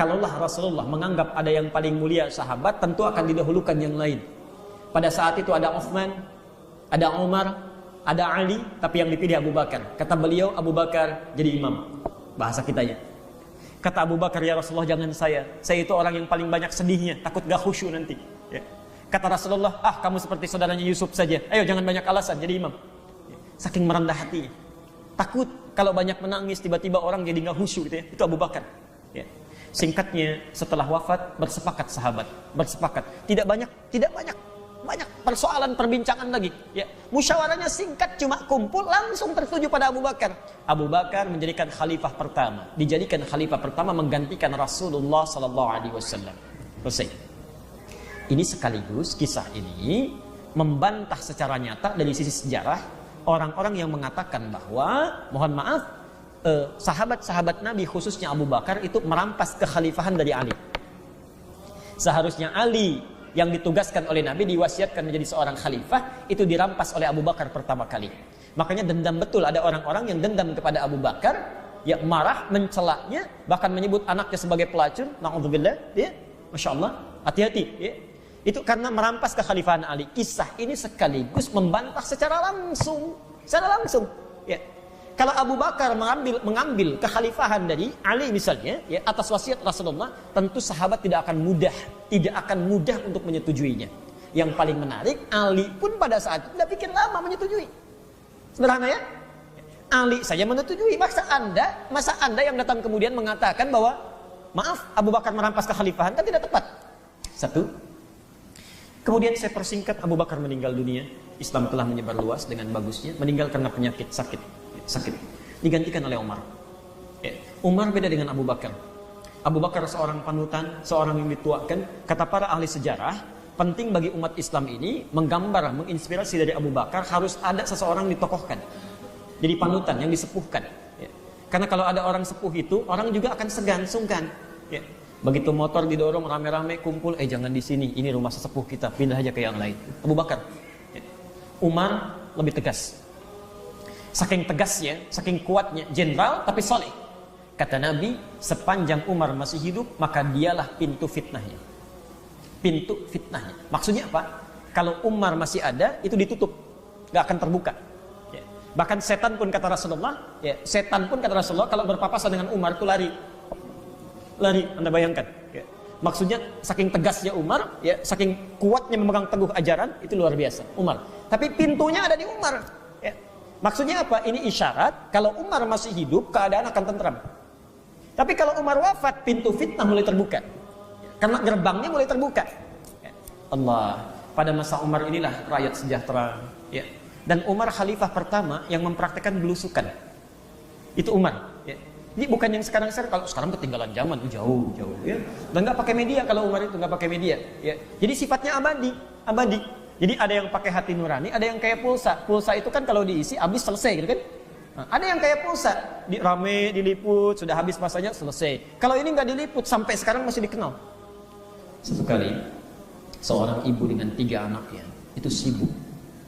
Kalaulah Rasulullah menganggap ada yang paling mulia sahabat, tentu akan didahulukan yang lain. Pada saat itu ada Utsman, ada Umar, ada Ali, tapi yang dipilih Abu Bakar. Kata beliau, Abu Bakar jadi imam. Bahasa kitanya. Kata Abu Bakar, ya Rasulullah jangan saya itu orang yang paling banyak sedihnya, takut gak khusyuk nanti. Ya. Kata Rasulullah, kamu seperti saudaranya Yusuf saja, ayo jangan banyak alasan, jadi imam. Ya. Saking merendah hatinya. Takut kalau banyak menangis, tiba-tiba orang jadi gak khusyuk gitu ya. Itu Abu Bakar. Ya. Singkatnya, setelah wafat bersepakat sahabat, bersepakat. Tidak banyak persoalan perbincangan lagi. Ya. Musyawarahnya singkat, cuma kumpul langsung tertuju pada Abu Bakar. Abu Bakar menjadikan khalifah pertama, dijadikan khalifah pertama menggantikan Rasulullah sallallahu alaihi wasallam. Selesai. Ini sekaligus kisah ini membantah secara nyata dari sisi sejarah orang-orang yang mengatakan bahwa, mohon maaf, sahabat-sahabat Nabi khususnya Abu Bakar itu merampas kekhalifahan dari Ali. Seharusnya Ali yang ditugaskan oleh Nabi diwasiatkan menjadi seorang khalifah, itu dirampas oleh Abu Bakar pertama kali. Makanya dendam betul, ada orang-orang yang dendam kepada Abu Bakar, ya marah, mencelaknya, bahkan menyebut anaknya sebagai pelacur. Na'udzubillah, ya, masya Allah, hati-hati. Ya. Itu karena merampas kekhalifahan Ali. Kisah ini sekaligus membantah secara langsung, ya. Kalau Abu Bakar mengambil kekhalifahan dari Ali misalnya, ya, atas wasiat Rasulullah, tentu sahabat tidak akan mudah untuk menyetujuinya. Yang paling menarik, Ali pun pada saat itu tidak pikir lama menyetujui. Sederhana ya? Ali saja menyetujui. Masa anda yang datang kemudian mengatakan bahwa maaf, Abu Bakar merampas kekhalifahan, kan tidak tepat. Satu. Kemudian saya persingkat, Abu Bakar meninggal dunia. Islam telah menyebar luas dengan bagusnya. Meninggal karena penyakit sakit. Digantikan oleh Umar. Umar beda dengan Abu Bakar. Abu Bakar seorang panutan, seorang yang dituakan. Kata para ahli sejarah, penting bagi umat Islam ini menggambar, menginspirasi dari Abu Bakar, harus ada seseorang ditokohkan. Jadi panutan yang disepuhkan. Karena kalau ada orang sepuh itu, orang juga akan segan, sungkan. Begitu motor didorong rame-rame kumpul, jangan di sini, ini rumah sesepuh kita, pindah aja ke yang lain. Abu Bakar. Umar lebih tegas. Saking tegasnya, saking kuatnya, jenderal tapi soleh. Kata Nabi, sepanjang Umar masih hidup, maka dialah pintu fitnahnya. Pintu fitnahnya. Maksudnya apa? Kalau Umar masih ada, itu ditutup, gak akan terbuka. Ya. Bahkan setan pun kata Rasulullah, kalau berpapasan dengan Umar itu lari. Anda bayangkan. Ya. Maksudnya saking tegasnya Umar, ya, saking kuatnya memegang teguh ajaran, itu luar biasa. Umar. Tapi pintunya ada di Umar. Ya. Maksudnya apa? Ini isyarat kalau Umar masih hidup, keadaan akan tentram. Tapi kalau Umar wafat, pintu fitnah mulai terbuka. Karena gerbangnya mulai terbuka. Allah, pada masa Umar inilah rakyat sejahtera. Ya. Dan Umar khalifah pertama yang mempraktekkan belusukan. Itu Umar. Ya. Ini bukan yang sekarang, kalau sekarang ketinggalan zaman, jauh. Ya. Dan nggak pakai media kalau Umar itu nggak pakai media. Ya. Jadi sifatnya abadi. Jadi ada yang pakai hati nurani, ada yang kayak pulsa. Pulsa itu kan kalau diisi habis selesai gitu kan. Nah, ada yang kayak pulsa, rame diliput, sudah habis masanya selesai. Kalau ini nggak diliput sampai sekarang masih dikenal. Satu kali seorang ibu dengan 3 anaknya itu sibuk.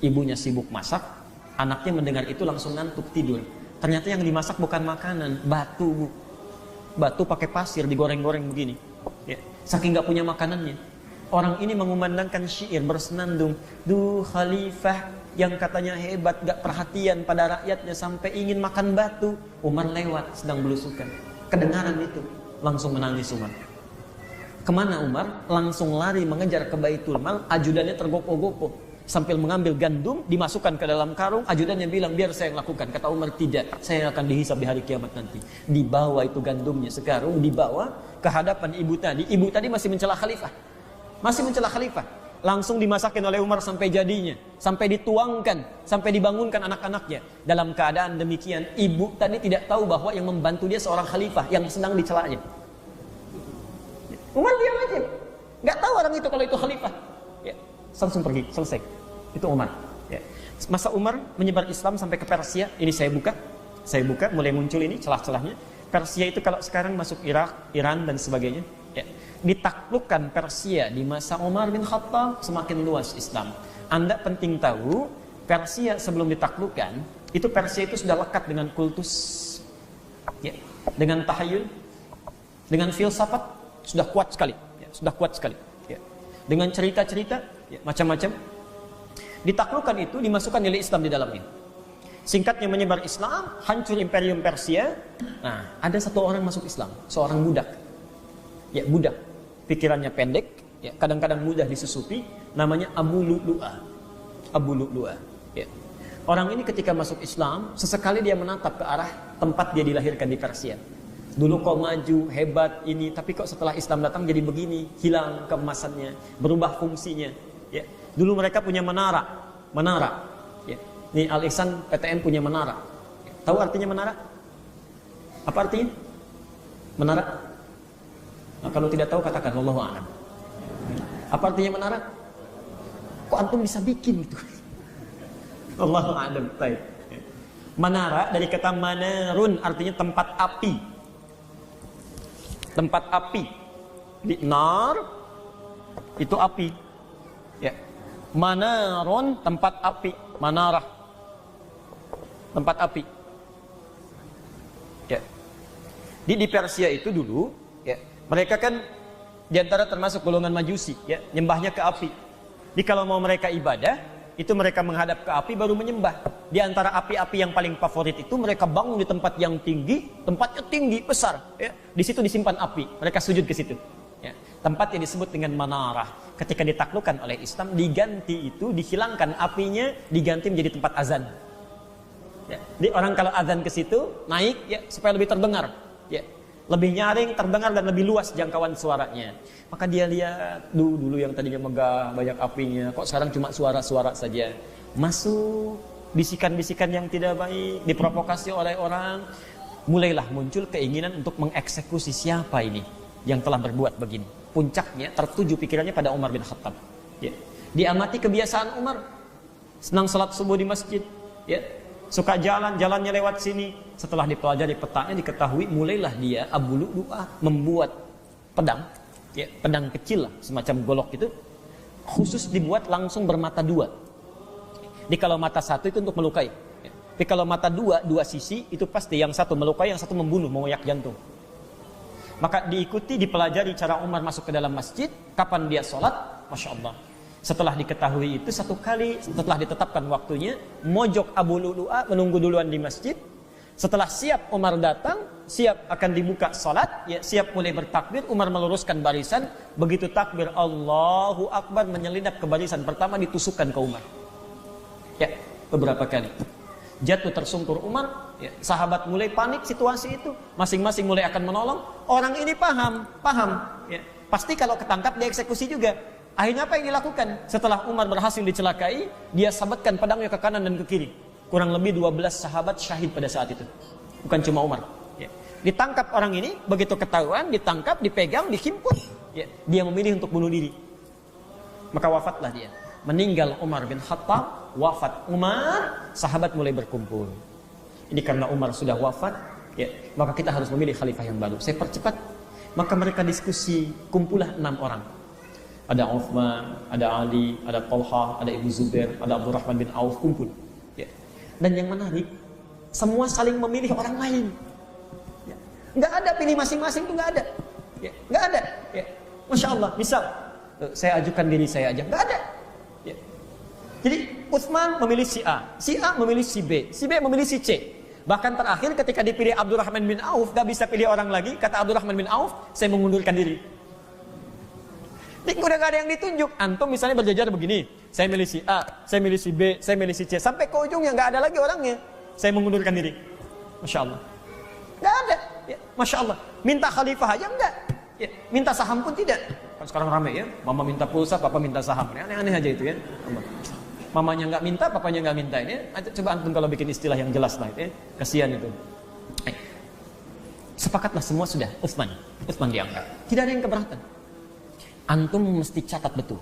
Ibunya sibuk masak, anaknya mendengar itu langsung ngantuk tidur. Ternyata yang dimasak bukan makanan, batu. Batu pakai pasir digoreng-goreng begini. Ya. Saking nggak punya makanannya. Orang ini mengumandangkan syair bersenandung, "Du khalifah yang katanya hebat, gak perhatian pada rakyatnya sampai ingin makan batu." Umar lewat sedang belusukan. Kedengaran itu, langsung menangis Umar. Kemana Umar? Langsung lari mengejar ke Baitul Mal, ajudannya tergopoh-gopoh. Sambil mengambil gandum, dimasukkan ke dalam karung, ajudannya bilang, "Biar saya yang lakukan." Kata Umar, "Tidak, saya akan dihisab di hari kiamat nanti." Dibawa itu gandumnya sekarung, dibawa ke hadapan ibu tadi. Ibu tadi masih mencela khalifah. Langsung dimasakin oleh Umar sampai jadinya, sampai dituangkan, sampai dibangunkan anak-anaknya. Dalam keadaan demikian, ibu tadi tidak tahu bahwa yang membantu dia seorang khalifah yang sedang dicelanya. Umar diam aja, nggak tahu orang itu kalau itu khalifah. Ya, langsung pergi, selesai. Itu Umar. Ya. Masa Umar menyebar Islam sampai ke Persia. Ini saya buka, mulai muncul ini celah-celahnya. Persia itu kalau sekarang masuk Irak, Iran dan sebagainya. Ya. Ditaklukkan Persia di masa Umar bin Khattab, semakin luas Islam. Anda penting tahu, Persia sebelum ditaklukkan, itu Persia itu sudah lekat dengan kultus, ya, dengan tahayul, dengan filsafat, sudah kuat sekali, ya, sudah kuat sekali. Ya. Dengan cerita-cerita ya, macam-macam, ditaklukkan itu dimasukkan nilai Islam di dalamnya. Singkatnya menyebar Islam, hancur Imperium Persia. Nah, ada satu orang masuk Islam, seorang budak. Ya, budak. Pikirannya pendek, ya, kadang-kadang mudah disusupi, namanya Abu Lu'lu'ah. Abu Lu'lu'ah. Ya. Orang ini ketika masuk Islam, sesekali dia menatap ke arah tempat dia dilahirkan di Persia. Dulu kok maju, hebat ini, tapi kok setelah Islam datang jadi begini, hilang keemasannya, berubah fungsinya. Ya. Dulu mereka punya menara. Ya. Nih Al-Ihsan PTN punya menara. Ya. Tahu artinya menara? Apa artinya? Menara? Nah, kalau tidak tahu katakan wallahu a'lam. Apa artinya menara? Kok antum bisa bikin itu? Wallahu a'lam. Baik. Menara dari kata manarun, artinya tempat api. Tempat api. Di nar itu api. Ya. Manarun tempat api, manarah. Tempat api. Ya. Di Persia itu dulu, ya, mereka kan diantara termasuk golongan Majusi, ya, nyembahnya ke api. Jadi kalau mau mereka ibadah, itu mereka menghadap ke api baru menyembah. Di antara api-api yang paling favorit itu mereka bangun di tempat yang tinggi, tempatnya tinggi besar, ya. Di situ disimpan api, mereka sujud ke situ. Ya. Tempat yang disebut dengan manarah. Ketika ditaklukkan oleh Islam, diganti itu, dihilangkan apinya, diganti menjadi tempat azan. Ya. Jadi orang kalau azan ke situ naik, ya, supaya lebih terdengar, ya. Lebih nyaring, terdengar dan lebih luas jangkauan suaranya. Maka dia lihat dulu yang tadinya megah banyak apinya, kok sekarang cuma suara-suara saja. Masuk bisikan-bisikan yang tidak baik, diprovokasi oleh orang. Mulailah muncul keinginan untuk mengeksekusi siapa ini yang telah berbuat begini. Puncaknya tertuju pikirannya pada Umar bin Khattab. Ya. Diamati kebiasaan Umar, senang salat subuh di masjid, ya. Suka jalannya lewat sini. Setelah dipelajari petanya, diketahui, mulailah dia Abu Lu'lu'ah membuat pedang, ya, pedang kecil lah, semacam golok itu, khusus dibuat langsung bermata dua. Jadi kalau mata satu itu untuk melukai, ya. Tapi kalau mata dua sisi itu pasti yang satu melukai, yang satu membunuh, mengoyak jantung. Maka diikuti, dipelajari cara Umar masuk ke dalam masjid, kapan dia sholat, Masya Allah. Setelah diketahui itu, satu kali setelah ditetapkan waktunya, mojok Abu Lu'lu'ah menunggu duluan di masjid. Setelah siap Umar datang, siap akan dibuka salat, ya, siap mulai bertakbir, Umar meluruskan barisan. Begitu takbir Allahu Akbar, menyelinap ke barisan pertama, ditusukkan ke Umar. Ya, beberapa kali. Jatuh tersungkur Umar, ya, sahabat mulai panik situasi itu. Masing-masing mulai akan menolong. Orang ini paham, ya. Pasti kalau ketangkap dieksekusi juga. Akhirnya apa yang dilakukan? Setelah Umar berhasil dicelakai, dia sabatkan pedangnya ke kanan dan ke kiri. Kurang lebih 12 sahabat syahid pada saat itu. Bukan cuma Umar. Ya. Ditangkap orang ini, begitu ketahuan, ditangkap, dipegang, dihimpun. Ya. Dia memilih untuk bunuh diri. Maka wafatlah dia. Meninggal Umar bin Khattab, wafat Umar, sahabat mulai berkumpul. Ini karena Umar sudah wafat, ya, maka kita harus memilih khalifah yang baru. Saya percepat. Maka mereka diskusi, kumpulah 6 orang. Ada Uthman, ada Ali, ada Talha, ada Ibnu Zubair, ada Abdurrahman bin Auf, kumpul. Ya. Dan yang menarik, semua saling memilih orang lain. Ya. Nggak ada pilih masing-masing, itu nggak ada. Ya. Nggak ada. Ya. Masya Allah, misal saya ajukan diri saya aja, nggak ada. Ya. Jadi Uthman memilih si A memilih si B memilih si C. Bahkan terakhir ketika dipilih Abdurrahman bin Auf, nggak bisa pilih orang lagi. Kata Abdurrahman bin Auf, saya mengundurkan diri. Jadi udah gak ada yang ditunjuk. Antum misalnya berjajar begini, saya milih si A, saya milih si B, saya milih si C, sampai ke ujungnya gak ada lagi orangnya. Saya mengundurkan diri. Masya Allah. Gak ada. Ya, Masya Allah. Minta khalifah aja enggak. Ya, minta saham pun tidak. Kan sekarang rame ya. Mama minta pulsa, papa minta saham. Aneh-aneh aja itu ya. Mamanya gak minta, papanya gak minta ini. Coba antum kalau bikin istilah yang jelas lah itu ya. Kasihan itu. Sepakatlah semua sudah. Uthman diangkat. Tidak ada yang keberatan. Antum mesti catat betul.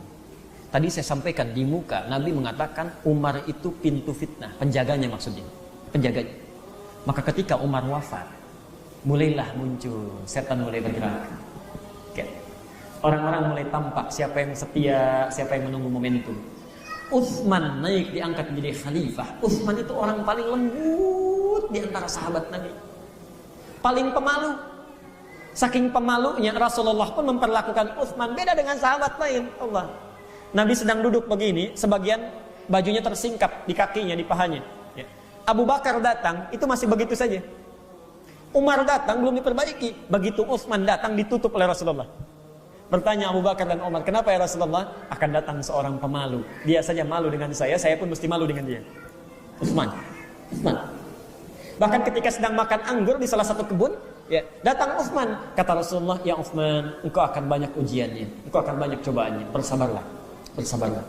Tadi saya sampaikan di muka, Nabi mengatakan Umar itu pintu fitnah, penjaganya maksudnya, penjaganya. Maka ketika Umar wafat, mulailah muncul, setan mulai bergerak. Oke. Orang-orang mulai tampak siapa yang setia, siapa yang menunggu momentum. Uthman naik diangkat menjadi khalifah. Uthman itu orang paling lembut di antara sahabat Nabi, paling pemalu. Saking pemalunya Rasulullah pun memperlakukan Utsman beda dengan sahabat lain. Allah. Nabi sedang duduk begini, sebagian bajunya tersingkap di kakinya, di pahanya. Ya. Abu Bakar datang, itu masih begitu saja. Umar datang belum diperbaiki. Begitu Utsman datang ditutup oleh Rasulullah. Bertanya Abu Bakar dan Umar, kenapa ya Rasulullah? Akan datang seorang pemalu. Dia saja malu dengan saya pun mesti malu dengan dia. Utsman. Bahkan ketika sedang makan anggur di salah satu kebun, ya, datang Utsman. Kata Rasulullah, ya Utsman, engkau akan banyak ujiannya, engkau akan banyak cobaannya. Bersabarlah.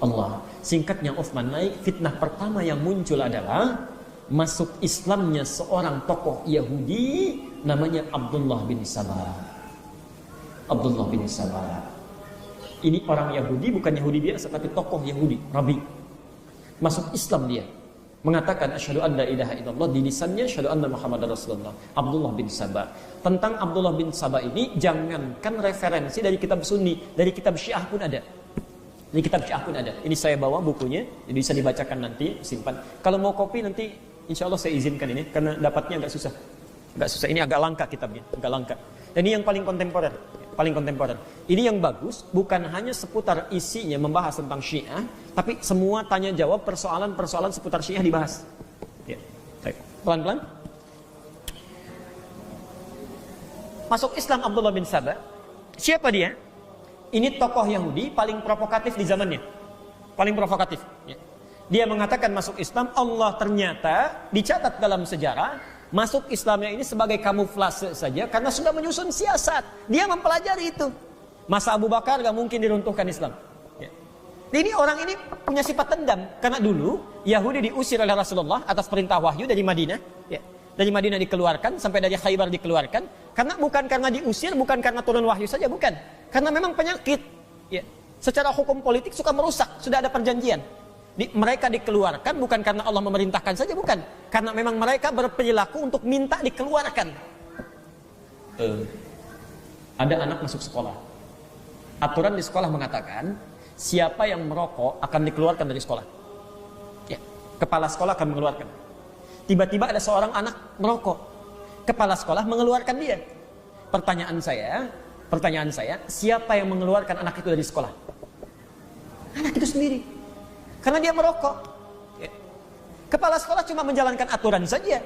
Allah. Singkatnya Utsman naik, fitnah pertama yang muncul adalah masuk Islamnya seorang tokoh Yahudi namanya Abdullah bin Sabah. Ini orang Yahudi, bukan Yahudi biasa, tapi tokoh Yahudi, Rabi. Masuk Islam dia. Mengatakan asyhadu an la ilaha illallah, di lisannya asyhadu anna Muhammadar Rasulullah. Abdullah bin Sabah. Tentang Abdullah bin Sabah ini jangankan referensi dari kitab Sunni, dari kitab Syiah pun ada. Ini saya bawa bukunya, jadi bisa dibacakan nanti, simpan. Kalau mau kopi nanti insya Allah saya izinkan ini, karena dapatnya agak susah. Ini agak langka kitabnya, agak langka. Dan ini yang paling kontemporer. Ini yang bagus, bukan hanya seputar isinya membahas tentang Syiah, tapi semua tanya jawab persoalan-persoalan seputar Syiah dibahas. Ya. Pelan-pelan. Masuk Islam Abdullah bin Sabah. Siapa dia? Ini tokoh Yahudi paling provokatif di zamannya. Paling provokatif. Ya. Dia mengatakan masuk Islam, Allah ternyata dicatat dalam sejarah masuk Islamnya ini sebagai kamuflase saja karena sudah menyusun siasat. Dia mempelajari itu. Masa Abu Bakar gak mungkin diruntuhkan Islam. Ya. Ini orang ini punya sifat dendam karena dulu Yahudi diusir oleh Rasulullah atas perintah wahyu dari Madinah. Ya. Dari Madinah dikeluarkan sampai dari Khaybar dikeluarkan bukan karena diusir, bukan karena turun wahyu saja, bukan. Karena memang penyakit. Ya. Secara hukum politik suka merusak, sudah ada perjanjian. Mereka dikeluarkan bukan karena Allah memerintahkan saja, bukan. Karena memang mereka berperilaku untuk minta dikeluarkan. Ada anak masuk sekolah. Aturan di sekolah mengatakan, siapa yang merokok akan dikeluarkan dari sekolah. Ya, kepala sekolah akan mengeluarkan. Tiba-tiba ada seorang anak merokok. Kepala sekolah mengeluarkan dia. Pertanyaan saya, siapa yang mengeluarkan anak itu dari sekolah? Anak itu sendiri. Karena dia merokok. Kepala sekolah cuma menjalankan aturan saja.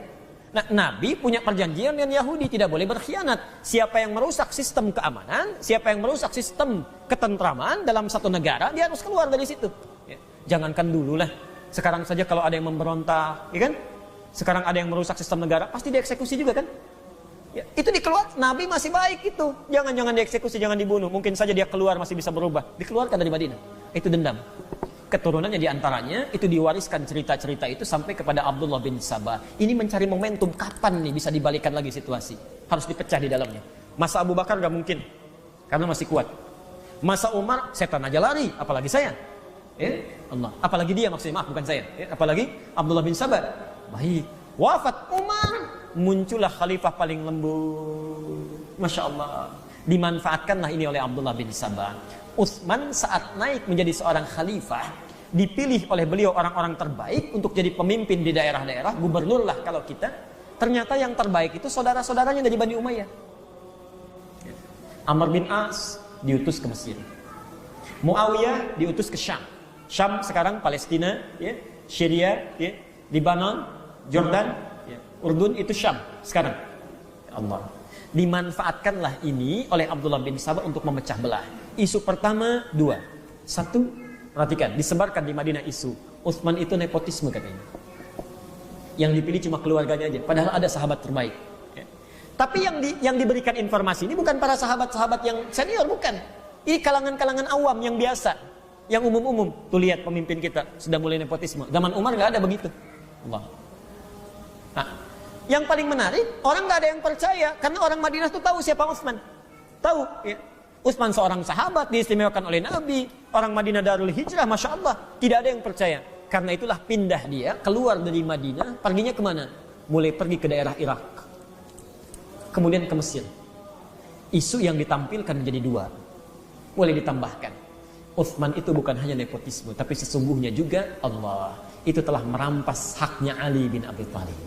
Nah, Nabi punya perjanjian dengan Yahudi, tidak boleh berkhianat. Siapa yang merusak sistem keamanan, siapa yang merusak sistem ketentraman dalam satu negara, dia harus keluar dari situ. Jangankan dulu lah. Sekarang saja kalau ada yang memberontak, ya kan? Sekarang ada yang merusak sistem negara, pasti dieksekusi juga kan? Ya, itu dikeluar, Nabi masih baik itu. Jangan dieksekusi, jangan dibunuh. Mungkin saja dia keluar masih bisa berubah. Dikeluarkan dari Madinah. Itu dendam. Keturunannya diantaranya itu diwariskan cerita-cerita itu sampai kepada Abdullah bin Sabah. Ini mencari momentum kapan nih bisa dibalikan lagi situasi. Harus dipecah di dalamnya. Masa Abu Bakar gak mungkin, karena masih kuat. Masa Umar, setan aja lari, apalagi saya. Allah. Apalagi dia maksudnya, maaf bukan saya. Apalagi Abdullah bin Sabah. Baik. Wafat Umar, muncullah khalifah paling lembut. Masya Allah. Dimanfaatkanlah ini oleh Abdullah bin Sabah. Utsman saat naik menjadi seorang khalifah, dipilih oleh beliau orang-orang terbaik untuk jadi pemimpin di daerah-daerah, gubernur lah kalau kita. Ternyata yang terbaik itu saudara-saudaranya dari Bani Umayyah. Amr bin As diutus ke Mesir. Muawiyah diutus ke Syam. Syam sekarang Palestina, ya, Syria, ya, Lebanon, Jordan, ya, Urdun itu Syam sekarang. Allah. Dimanfaatkanlah ini oleh Abdullah bin Sabah untuk memecah belah. Isu pertama dua. Satu, perhatikan, disebarkan di Madinah isu Utsman itu nepotisme katanya. Yang dipilih cuma keluarganya aja, padahal ada sahabat terbaik. Ya. Tapi yang diberikan informasi ini bukan para sahabat-sahabat yang senior, bukan. Ini kalangan-kalangan awam yang biasa, yang umum-umum. Tuh lihat pemimpin kita sudah mulai nepotisme. Zaman Umar nggak ada begitu. Allah. Nah, yang paling menarik, orang nggak ada yang percaya karena orang Madinah tuh tahu siapa Utsman. Tahu, ya. Utsman seorang sahabat diistimewakan oleh Nabi, orang Madinah Darul Hijrah, Masya Allah. Tidak ada yang percaya. Karena itulah pindah dia, keluar dari Madinah, perginya kemana? Mulai pergi ke daerah Irak. Kemudian ke Mesir. Isu yang ditampilkan menjadi dua. Boleh ditambahkan. Utsman itu bukan hanya nepotisme, tapi sesungguhnya juga Allah itu telah merampas haknya Ali bin Abi Thalib.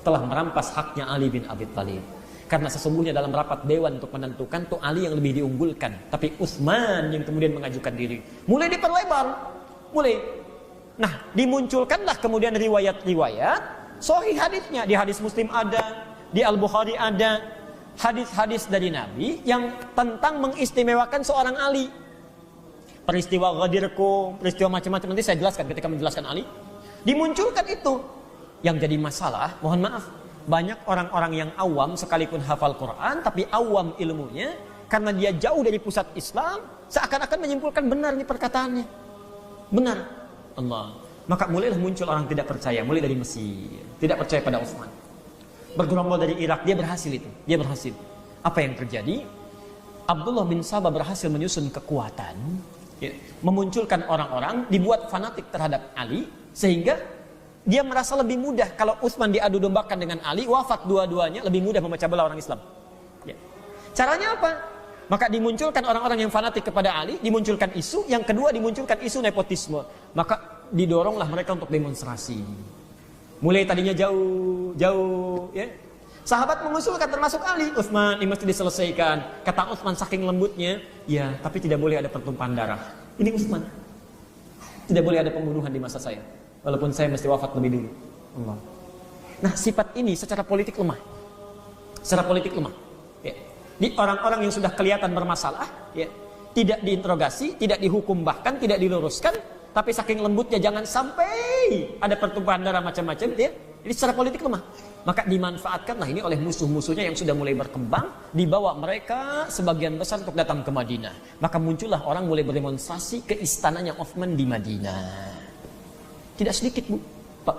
Telah merampas haknya Ali bin Abi Thalib. Karena sesungguhnya dalam rapat dewan untuk menentukan tuh Ali yang lebih diunggulkan, tapi Utsman yang kemudian mengajukan diri. Mulai diperlebar, mulai. Nah, dimunculkanlah kemudian riwayat-riwayat sahih hadisnya. Di hadis Muslim ada, di Al-Bukhari ada hadis-hadis dari Nabi yang tentang mengistimewakan seorang Ali. Peristiwa Ghadirkum, peristiwa macam-macam nanti saya jelaskan ketika menjelaskan Ali. Dimunculkan itu. Yang jadi masalah, mohon maaf, banyak orang-orang yang awam sekalipun hafal Quran tapi awam ilmunya karena dia jauh dari pusat Islam, seakan-akan menyimpulkan benar nih perkataannya. Benar. Allah. Maka mulailah muncul orang tidak percaya, mulai dari Mesir, tidak percaya pada Utsman. Bergerombol dari Irak, dia berhasil itu. Dia berhasil. Apa yang terjadi? Abdullah bin Sabah berhasil menyusun kekuatan, ya, memunculkan orang-orang, dibuat fanatik terhadap Ali, sehingga dia merasa lebih mudah kalau Utsman diadu dombakan dengan Ali, wafat dua-duanya, lebih mudah memecah belah orang Islam. Ya. Caranya apa? Maka dimunculkan orang-orang yang fanatik kepada Ali, dimunculkan isu, yang kedua dimunculkan isu nepotisme. Maka didoronglah mereka untuk demonstrasi. Mulai tadinya jauh, ya. Sahabat mengusulkan termasuk Ali, Utsman ini mesti diselesaikan. Kata Utsman saking lembutnya, ya, tapi tidak boleh ada pertumpahan darah. Ini Utsman. Tidak boleh ada pembunuhan di masa saya. Walaupun saya mesti wafat lebih dulu. Allah. Nah, sifat ini secara politik lemah. Secara politik lemah. Ya. Di orang-orang yang sudah kelihatan bermasalah, ya, tidak diinterogasi, tidak dihukum, bahkan tidak diluruskan, tapi saking lembutnya jangan sampai ada pertumpahan darah macam-macam, ya. Jadi secara politik lemah. Maka dimanfaatkanlah ini oleh musuh-musuhnya yang sudah mulai berkembang, dibawa mereka sebagian besar untuk datang ke Madinah. Maka muncullah orang mulai berdemonstrasi ke istananya Utsman di Madinah. Tidak sedikit, Bu. Pak,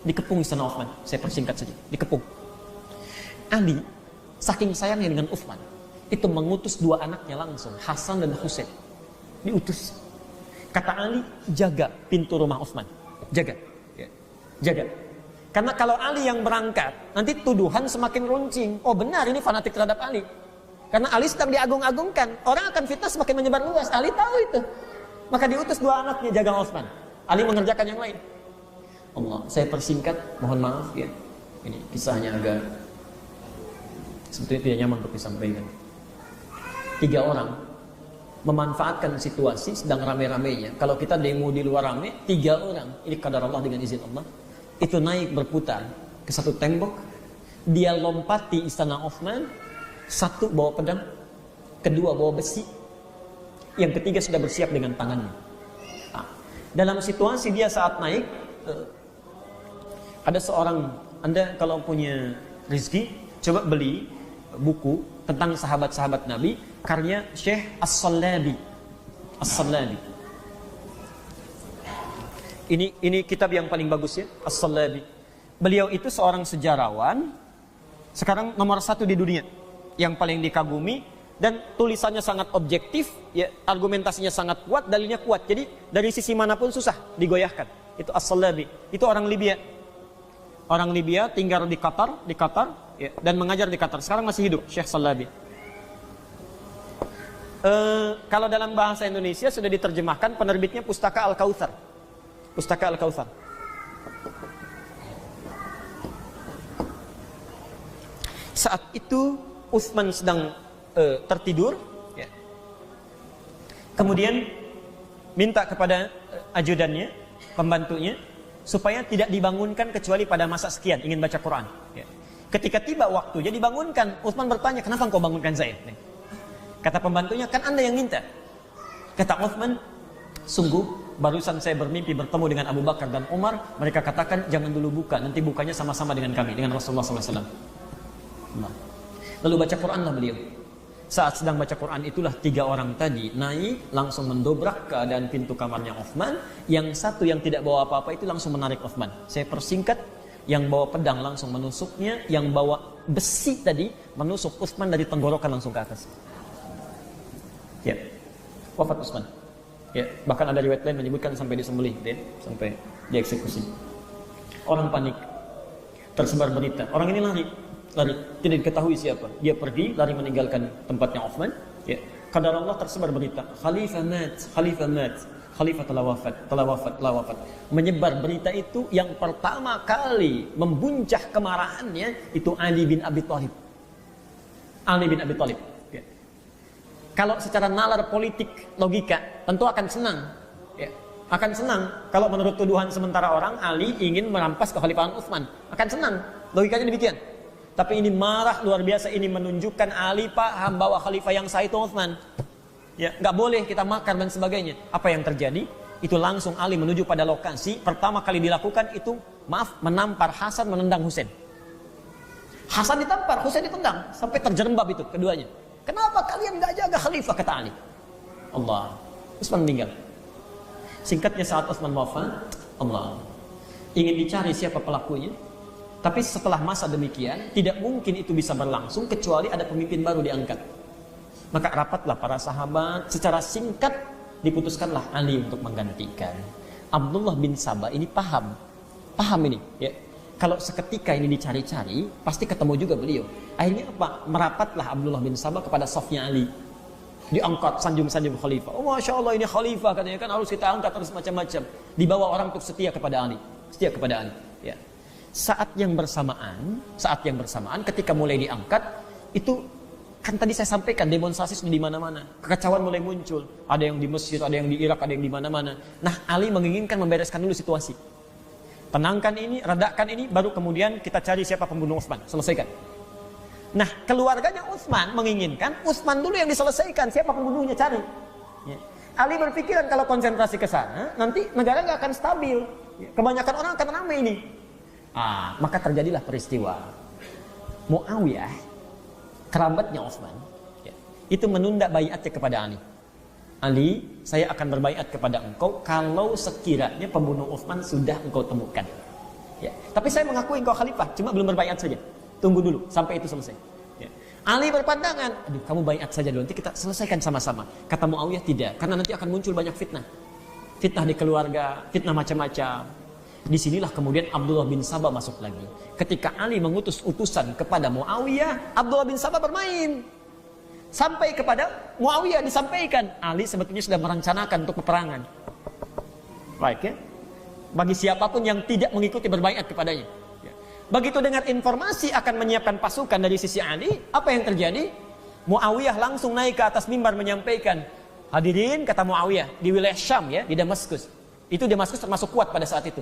dikepung istana Utsman. Saya persingkat saja, dikepung. Ali saking sayangnya dengan Utsman, itu mengutus dua anaknya langsung, Hasan dan Husain. Diutus. Kata Ali, jaga pintu rumah Utsman. Jaga. Ya. Jaga. Karena kalau Ali yang berangkat, nanti tuduhan semakin runcing. Oh benar, ini fanatik terhadap Ali. Karena Ali sedang diagung-agungkan. Orang akan fitnah semakin menyebar luas. Ali tahu itu. Maka diutus dua anaknya jaga Utsman. Ali mengerjakan yang lain. Allah, saya persingkat, mohon maaf ya. Ini kisahnya agak sebetulnya tidak nyaman untuk disampaikan. 3 orang memanfaatkan situasi sedang rame-ramenya. Kalau kita demo di luar rame, 3 orang, ini qadar Allah dengan izin Allah, itu naik berputar ke satu tembok, dia lompati istana Utsman, satu bawa pedang, kedua bawa besi, yang ketiga sudah bersiap dengan tangannya. Nah, dalam situasi dia saat naik, ada seorang, Anda kalau punya rezeki, coba beli buku tentang sahabat-sahabat Nabi, karya Syekh As-Sallabi. As-Sallabi. Ini kitab yang paling bagus ya, As-Sallabi. Beliau itu seorang sejarawan, sekarang nomor 1 di dunia, yang paling dikagumi, dan tulisannya sangat objektif, ya, argumentasinya sangat kuat, dalilnya kuat. Jadi dari sisi manapun susah digoyahkan. Itu As-Sallabi. Itu orang Libya. Orang Libya tinggal di Qatar, ya, dan mengajar di Qatar. Sekarang masih hidup, Syekh Sallabi. Kalau dalam bahasa Indonesia sudah diterjemahkan, penerbitnya Pustaka Al-Kautsar. Pustaka Al-Kautsar. Saat itu Utsman sedang tertidur, ya. Kemudian minta kepada ajudannya, pembantunya, supaya tidak dibangunkan kecuali pada masa sekian ingin baca Quran. Ya. Ketika tiba waktunya dibangunkan, Utsman bertanya, kenapa engkau bangunkan saya? Kata pembantunya, kan Anda yang minta. Kata Utsman, sungguh barusan saya bermimpi bertemu dengan Abu Bakar dan Umar. Mereka katakan jangan dulu buka, nanti bukanya sama-sama dengan kami, dengan Rasulullah SAW. Nah. Lalu baca Quranlah beliau. Saat sedang baca Quran itulah 3 orang tadi naik, langsung mendobrak keadaan pintu kamarnya Utsman. Yang satu yang tidak bawa apa-apa itu langsung menarik Utsman. Saya persingkat, yang bawa pedang langsung menusuknya, yang bawa besi tadi menusuk Utsman dari tenggorokan langsung ke atas. Ya, wafat Utsman. Ya, bahkan ada riwayat lain menyebutkan sampai disembelih, ya, sampai dieksekusi. Orang panik, tersebar berita. Orang ini lari, tidak diketahui siapa. Dia pergi, lari meninggalkan tempatnya Utsman. Ya, qadar Allah tersebar berita, Khalifah mat, Khalifah telah wafat. Menyebar berita itu, yang pertama kali membuncah kemarahannya itu Ali bin Abi Thalib. Ali bin Abi Thalib. Ya. Kalau secara nalar politik logika tentu akan senang. Ya. Akan senang kalau menurut tuduhan sementara orang Ali ingin merampas kekhalifahan Utsman. Akan senang. Logikanya demikian. Tapi ini marah luar biasa. Ini menunjukkan Ali paham bahwa khalifah yang sah itu Utsman. Ya, nggak boleh kita makar dan sebagainya. Apa yang terjadi? Itu langsung Ali menuju pada lokasi. Pertama kali dilakukan itu, menampar Hasan, menendang Husain. Hasan ditampar, Husain ditendang sampai terjerembab itu keduanya. Kenapa kalian nggak jaga khalifah, kata Ali. Allah. Utsman meninggal. Singkatnya saat Utsman wafat, Allah ingin dicari siapa pelakunya. Tapi setelah masa demikian, tidak mungkin itu bisa berlangsung kecuali ada pemimpin baru diangkat. Maka rapatlah para sahabat, secara singkat diputuskanlah Ali untuk menggantikan. Abdullah bin Sabah ini paham ini, ya. Kalau seketika ini dicari-cari, pasti ketemu juga beliau. Akhirnya apa? Merapatlah Abdullah bin Sabah kepada safnya Ali. Diangkat sanjung-sanjung khalifah. Oh, Masya Allah, ini khalifah katanya, kan harus kita angkat, harus macam-macam. Dibawa orang untuk setia kepada Ali. Setia kepada Ali. Ya. Saat yang bersamaan ketika mulai diangkat, itu kan tadi saya sampaikan demonstrasi sudah di mana-mana. Kekacauan mulai muncul. Ada yang di Mesir, ada yang di Irak, ada yang di mana-mana. Nah, Ali menginginkan membereskan dulu situasi. Tenangkan ini, redakan ini, baru kemudian kita cari siapa pembunuh Utsman, selesaikan. Nah, keluarganya Utsman menginginkan Utsman dulu yang diselesaikan, siapa pembunuhnya cari. Ya. Ali berpikiran kalau konsentrasi ke sana, nanti negara nggak akan stabil. Ya. Kebanyakan orang akan ramai ini. Maka terjadilah peristiwa. Muawiyah, kerabatnya Utsman, ya, itu menunda baiatnya kepada Ali. Ali, saya akan berbaiat kepada engkau kalau sekiranya pembunuh Utsman sudah engkau temukan. Ya. Tapi saya mengakui engkau khalifah, cuma belum berbaiat saja. Tunggu dulu sampai itu selesai. Ya. Ali berpandangan, aduh kamu baiat saja dulu, nanti kita selesaikan sama-sama. Kata Muawiyah tidak, karena nanti akan muncul banyak fitnah. Fitnah di keluarga, fitnah macam-macam. Disinilah kemudian Abdullah bin Sabah masuk lagi. Ketika Ali mengutus utusan kepada Muawiyah, Abdullah bin Sabah bermain. Sampai kepada Muawiyah disampaikan, Ali sebetulnya sudah merencanakan untuk peperangan. Baik ya. Bagi siapapun yang tidak mengikuti berbaiat kepadanya. Ya. Begitu dengar informasi akan menyiapkan pasukan dari sisi Ali, apa yang terjadi? Muawiyah langsung naik ke atas mimbar menyampaikan, hadirin, kata Muawiyah, di wilayah Syam ya, di Damaskus. Itu Damaskus termasuk kuat pada saat itu.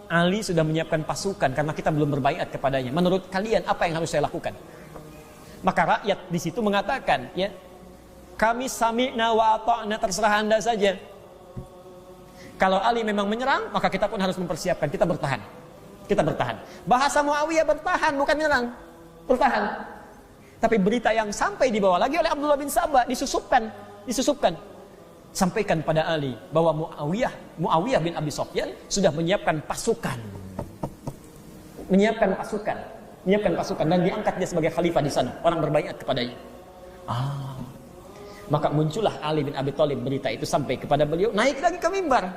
Ali sudah menyiapkan pasukan karena kita belum berbaiat kepadanya. Menurut kalian apa yang harus saya lakukan? Maka rakyat di situ mengatakan, ya, kami sami'na wa ata'na, terserah Anda saja. Kalau Ali memang menyerang, maka kita pun harus mempersiapkan, kita bertahan. Kita bertahan. Bahasa Muawiyah bertahan, bukan menyerang. Bertahan. Tapi berita yang sampai dibawa lagi oleh Abdullah bin Sabah disusupkan. Sampaikan pada Ali bahwa Muawiyah bin Abi Sufyan sudah menyiapkan pasukan. Menyiapkan pasukan dan diangkat dia sebagai khalifah di sana. Orang berbaiat kepadanya. Maka muncullah Ali bin Abi Thalib, berita itu sampai kepada beliau, naik lagi ke mimbar.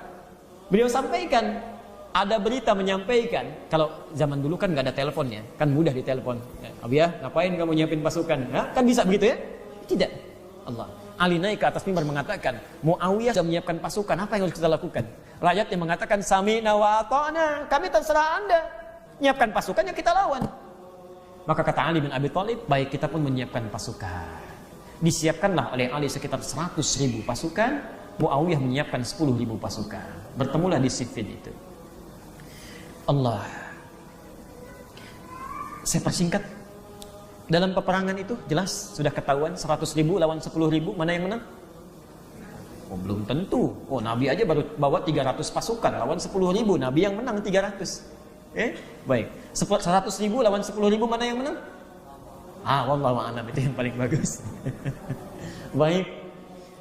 Beliau sampaikan, ada berita menyampaikan, kalau zaman dulu kan nggak ada teleponnya, kan mudah ditelepon. Ya, ngapain kamu nyiapin pasukan? Ya, kan bisa begitu ya? Tidak. Allah. Ali naik ke atas mimbar mengatakan, Muawiyah sudah menyiapkan pasukan, apa yang harus kita lakukan? Rakyat yang mengatakan, sami'na wa ata'na, kami terserah Anda. Nyiapkan pasukan yang kita lawan. Maka kata Ali bin Abi Thalib, baik, kita pun menyiapkan pasukan. Disiapkanlah oleh Ali sekitar 100.000 pasukan, Muawiyah menyiapkan 10.000 pasukan. Bertemulah di Siffin itu. Allah. Saya persingkat. Dalam peperangan itu jelas sudah ketahuan 100.000 lawan 10.000, mana yang menang? Oh, belum tentu. Oh, Nabi aja baru bawa 300 pasukan lawan 10.000, Nabi yang menang 300. Baik. 100.000 lawan 10.000, mana yang menang? Wallahu a'lam, itu yang paling bagus. Baik.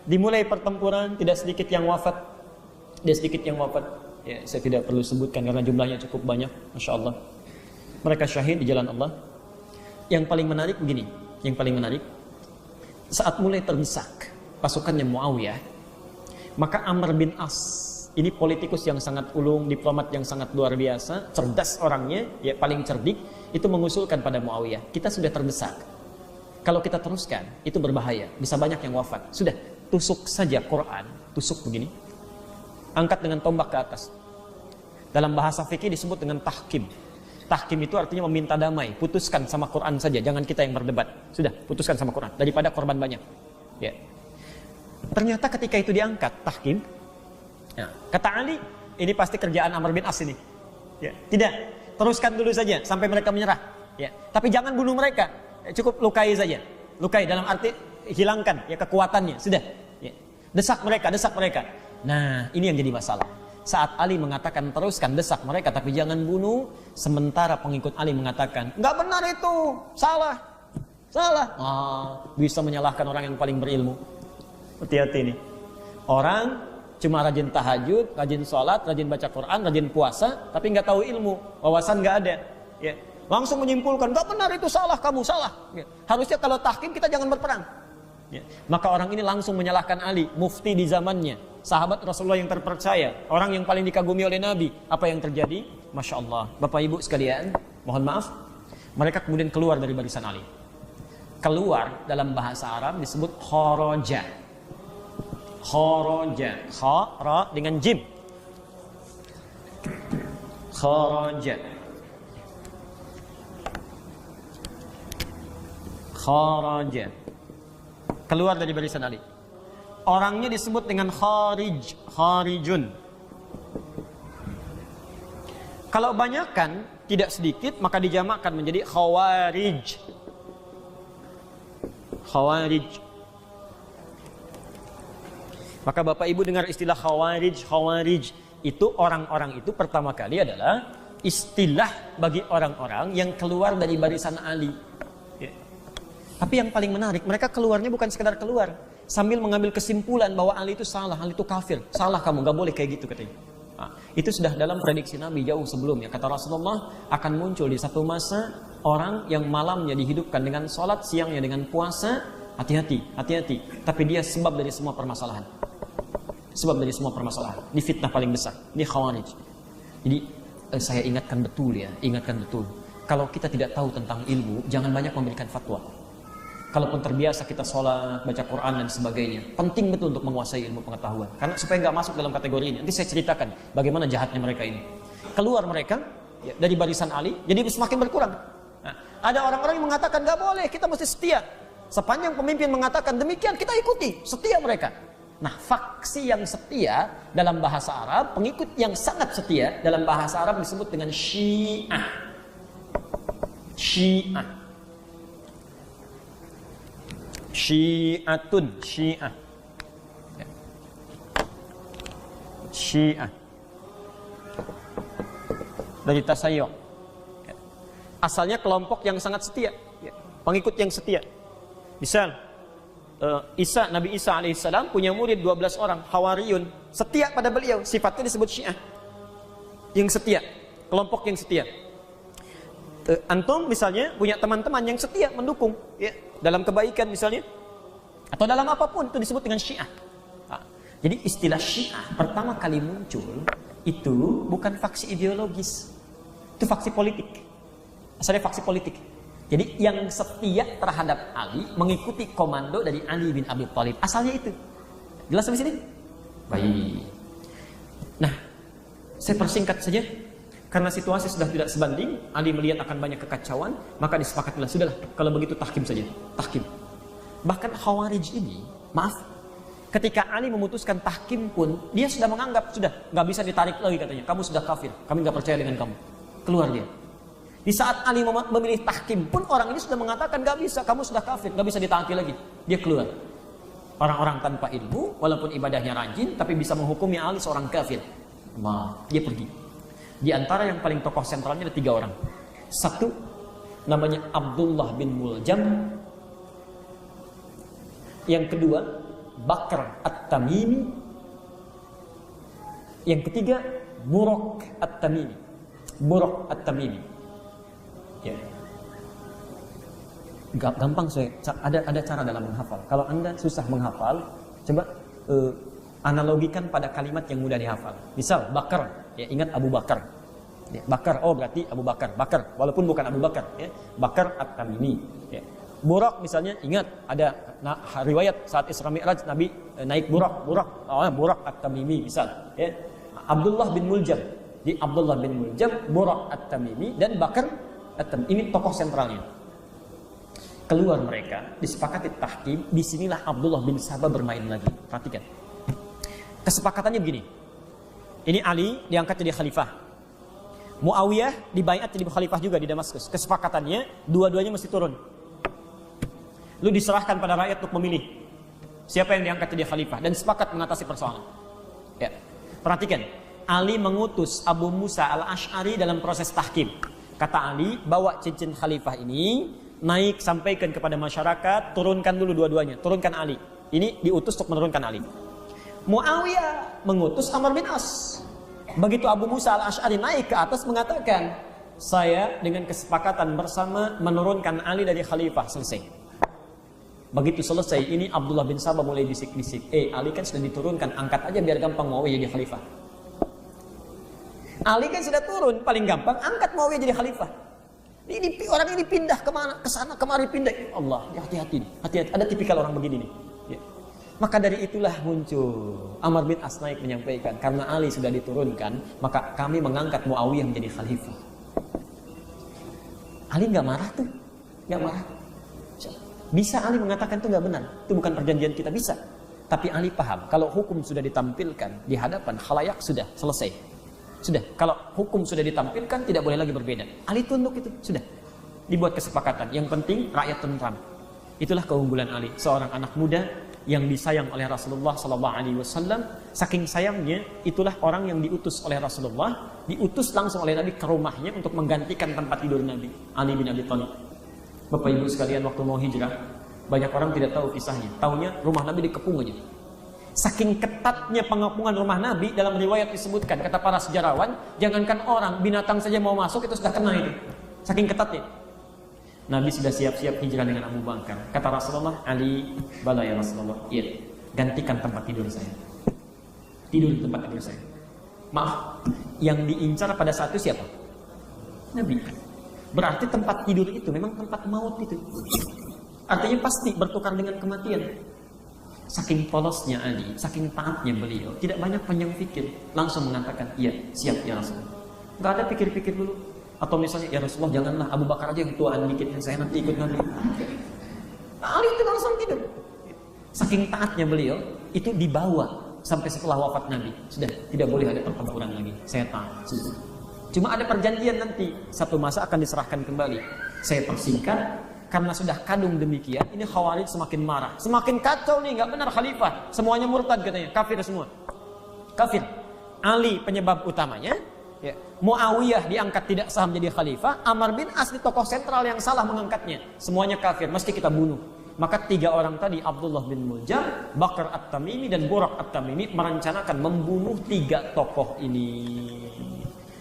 Dimulai pertempuran, tidak sedikit yang wafat. Ya, saya tidak perlu sebutkan karena jumlahnya cukup banyak, Masya Allah. Mereka syahid di jalan Allah. Yang paling menarik begini, saat mulai terdesak pasukannya Muawiyah, maka Amr bin As, ini politikus yang sangat ulung, diplomat yang sangat luar biasa, cerdas orangnya, ya paling cerdik, itu mengusulkan pada Muawiyah, kita sudah terdesak. Kalau kita teruskan, itu berbahaya, bisa banyak yang wafat. Sudah, tusuk saja Quran, tusuk begini, angkat dengan tombak ke atas. Dalam bahasa fikih disebut dengan tahkim. Tahkim itu artinya meminta damai. Putuskan sama Quran saja, jangan kita yang berdebat. Sudah, putuskan sama Quran daripada korban banyak. Ya. Ternyata ketika itu diangkat tahkim, ya, kata Ali, ini pasti kerjaan Amr bin As ini. Ya. Tidak, teruskan dulu saja sampai mereka menyerah. Ya. Tapi jangan bunuh mereka, cukup lukai saja. Lukai dalam arti hilangkan ya kekuatannya. Sudah. Ya. Desak mereka. Nah, ini yang jadi masalah. Saat Ali mengatakan teruskan desak mereka tapi jangan bunuh, sementara pengikut Ali mengatakan nggak benar itu, salah. Bisa menyalahkan orang yang paling berilmu. Hati-hati nih. Orang cuma rajin tahajud, rajin sholat, rajin baca Quran, rajin puasa, tapi nggak tahu ilmu, wawasan nggak ada. Ya. Langsung menyimpulkan nggak benar itu, salah, kamu salah. Ya. Harusnya kalau tahkim kita jangan berperang. Ya. Maka orang ini langsung menyalahkan Ali, mufti di zamannya, sahabat Rasulullah yang terpercaya, orang yang paling dikagumi oleh Nabi. Apa yang terjadi? Masya Allah, Bapak Ibu sekalian, mohon maaf, mereka kemudian keluar dari barisan Ali. Keluar dalam bahasa Arab disebut kharaja. Khara dengan jim. Kharaja. Keluar dari barisan Ali. Orangnya disebut dengan kharijun. Kalau banyakkan, tidak sedikit, maka dijamakkan menjadi khawarij. Maka Bapak Ibu dengar istilah khawarij itu orang-orang itu pertama kali adalah istilah bagi orang-orang yang keluar dari barisan Ali. Ya. Tapi yang paling menarik, mereka keluarnya bukan sekedar keluar, sambil mengambil kesimpulan bahwa Ali itu salah, Ali itu kafir. Salah kamu, gak boleh kayak gitu katanya. Nah, itu sudah dalam prediksi Nabi jauh sebelumnya. Kata Rasulullah, akan muncul di satu masa orang yang malamnya dihidupkan dengan sholat, siangnya dengan puasa. Hati-hati. Tapi dia sebab dari semua permasalahan. Ini fitnah paling besar. Ini khawarij. Jadi saya ingatkan betul. Kalau kita tidak tahu tentang ilmu, jangan banyak memberikan fatwa. Kalaupun terbiasa kita sholat, baca Quran dan sebagainya, penting betul untuk menguasai ilmu pengetahuan. Karena supaya nggak masuk dalam kategori ini. Nanti saya ceritakan bagaimana jahatnya mereka ini. Keluar mereka ya, dari barisan Ali, jadi semakin berkurang. Nah, ada orang-orang yang mengatakan nggak boleh, kita mesti setia. Sepanjang pemimpin mengatakan demikian, kita ikuti, setia mereka. Nah, faksi yang setia dalam bahasa Arab, pengikut yang sangat setia dalam bahasa Arab disebut dengan Syiah. Syi'atun, Syiah. Dari tasayyuh. Asalnya kelompok yang sangat setia, pengikut yang setia. Misal Nabi Isa alaihissalam punya murid 12 orang, Hawariyun, setia pada beliau, sifatnya disebut Syiah. Yang setia, kelompok yang setia. Antum misalnya punya teman-teman yang setia mendukung ya, dalam kebaikan misalnya, atau dalam apapun, itu disebut dengan Syiah. Nah, jadi istilah Syiah pertama kali muncul itu bukan faksi ideologis, itu faksi politik. Asalnya faksi politik. Jadi yang setia terhadap Ali, mengikuti komando dari Ali bin Abi Thalib. Asalnya itu. Jelas sampai sini? Baik. Nah, saya persingkat saja. Karena situasi sudah tidak sebanding, Ali melihat akan banyak kekacauan, maka disepakatilah, sudahlah, kalau begitu tahkim saja. Tahkim. Bahkan Khawarij ini, maaf, ketika Ali memutuskan tahkim pun, dia sudah menganggap, sudah, nggak bisa ditarik lagi katanya. Kamu sudah kafir, kami nggak percaya dengan kamu. Keluar dia. Di saat Ali memilih tahkim pun, orang ini sudah mengatakan, nggak bisa, kamu sudah kafir, nggak bisa ditaati lagi. Dia keluar. Orang-orang tanpa ilmu, walaupun ibadahnya rajin, tapi bisa menghukumi Ali seorang kafir. Dia pergi. Di antara yang paling tokoh sentralnya ada 3 orang. Satu, namanya Abdullah bin Muljam. Yang kedua, Bakr At-Tamimi. Yang ketiga, Buraq At-Tamimi. Ya. Gampang saya, ada cara dalam menghafal. Kalau Anda susah menghafal, coba analogikan pada kalimat yang mudah dihafal. Misal Bakar, ya ingat Abu Bakar. Ya, Bakar, oh berarti Abu Bakar. Bakar, walaupun bukan Abu Bakar, ya. Bakar At-Tamimi. Ya. Buraq misalnya, ingat ada riwayat saat Isra Mi'raj Nabi naik Buraq At-Tamimi misal. Ya. Abdullah bin Muljam, di Abdullah bin Muljam, Buraq At-Tamimi, dan Bakar At-Tamimi. Ini tokoh sentralnya. Keluar mereka, disepakati tahkim. Disinilah Abdullah bin Sabah bermain lagi. Perhatikan. Kesepakatannya begini. Ini Ali diangkat jadi khalifah. Muawiyah dibaiat jadi khalifah juga di Damaskus. Kesepakatannya dua-duanya mesti turun. Lu diserahkan pada rakyat untuk memilih siapa yang diangkat jadi khalifah dan sepakat mengatasi persoalan. Ya. Perhatikan. Ali mengutus Abu Musa al-Ash'ari dalam proses tahkim. Kata Ali, bawa cincin khalifah ini, naik sampaikan kepada masyarakat, turunkan dulu dua-duanya, turunkan Ali. Ini diutus untuk menurunkan Ali. Muawiyah mengutus Amr bin As. Begitu Abu Musa al-Ash'ari naik ke atas mengatakan, saya dengan kesepakatan bersama menurunkan Ali dari khalifah, selesai. Begitu selesai, ini Abdullah bin Sabah mulai bisik-bisik. Ali kan sudah diturunkan, angkat aja biar gampang Muawiyah jadi khalifah. Ali kan sudah turun, paling gampang angkat Muawiyah jadi khalifah. Ini orang ini pindah kemana, ke sana kemari pindah. Allah, hati-hati, hati-hati. Ada tipikal orang begini nih. Ya. Maka dari itulah muncul Amr bin As naik menyampaikan, karena Ali sudah diturunkan, maka kami mengangkat Muawiyah menjadi khalifah. Ali nggak marah tuh, nggak marah. Bisa Ali mengatakan itu nggak benar, itu bukan perjanjian kita, bisa. Tapi Ali paham, kalau hukum sudah ditampilkan di hadapan khalayak sudah selesai. Sudah, kalau hukum sudah ditampilkan tidak boleh lagi berbeda. Ali tunduk itu, sudah. Dibuat kesepakatan. Yang penting rakyat tentram. Itulah keunggulan Ali, seorang anak muda yang disayang oleh Rasulullah SAW. Saking sayangnya, itulah orang yang diutus oleh Rasulullah, diutus langsung oleh Nabi ke rumahnya untuk menggantikan tempat tidur Nabi, Ali bin Abi Thalib. Bapak Ibu sekalian, waktu mau hijrah, banyak orang tidak tahu kisahnya. Taunya rumah Nabi dikepung aja. Saking ketatnya pengepungan rumah Nabi, dalam riwayat disebutkan, kata para sejarawan, jangankan orang, binatang saja mau masuk itu sudah kena itu. Saking ketatnya. Nabi sudah siap-siap hijrah dengan Abu Bakar. Kata Rasulullah, Ali, bala ya Rasulullah, iya, gantikan tempat tidur saya. Tidur di tempat tidur saya. Maaf, yang diincar pada saat itu siapa? Nabi. Berarti tempat tidur itu memang tempat maut itu. Artinya pasti bertukar dengan kematian. Saking polosnya Ali, saking taatnya beliau, tidak banyak panjang pikir, langsung mengatakan, iya, siap ya Rasulullah. Gak ada pikir-pikir dulu. Atau misalnya, ya Rasulullah janganlah, Abu Bakar aja yang tuaan dikit, yang saya nanti ikut Nabi. Ali itu langsung tidur. Saking taatnya beliau, itu dibawa sampai setelah wafat Nabi. Sudah, tidak boleh ada pertempuran lagi. Saya taat. Cuma ada perjanjian nanti, satu masa akan diserahkan kembali. Saya persingkat. Karena sudah kadung demikian, ini Khawarij semakin marah. Semakin kacau nih, nggak benar khalifah. Semuanya murtad katanya, kafir semua. Kafir. Ali penyebab utamanya. Ya. Muawiyah diangkat tidak sah menjadi khalifah. Amr bin As di tokoh sentral yang salah mengangkatnya. Semuanya kafir, mesti kita bunuh. Maka tiga orang tadi, Abdullah bin Muljam, Bakar At-Tamimi, dan Buraq At-Tamimi, merencanakan membunuh tiga tokoh ini.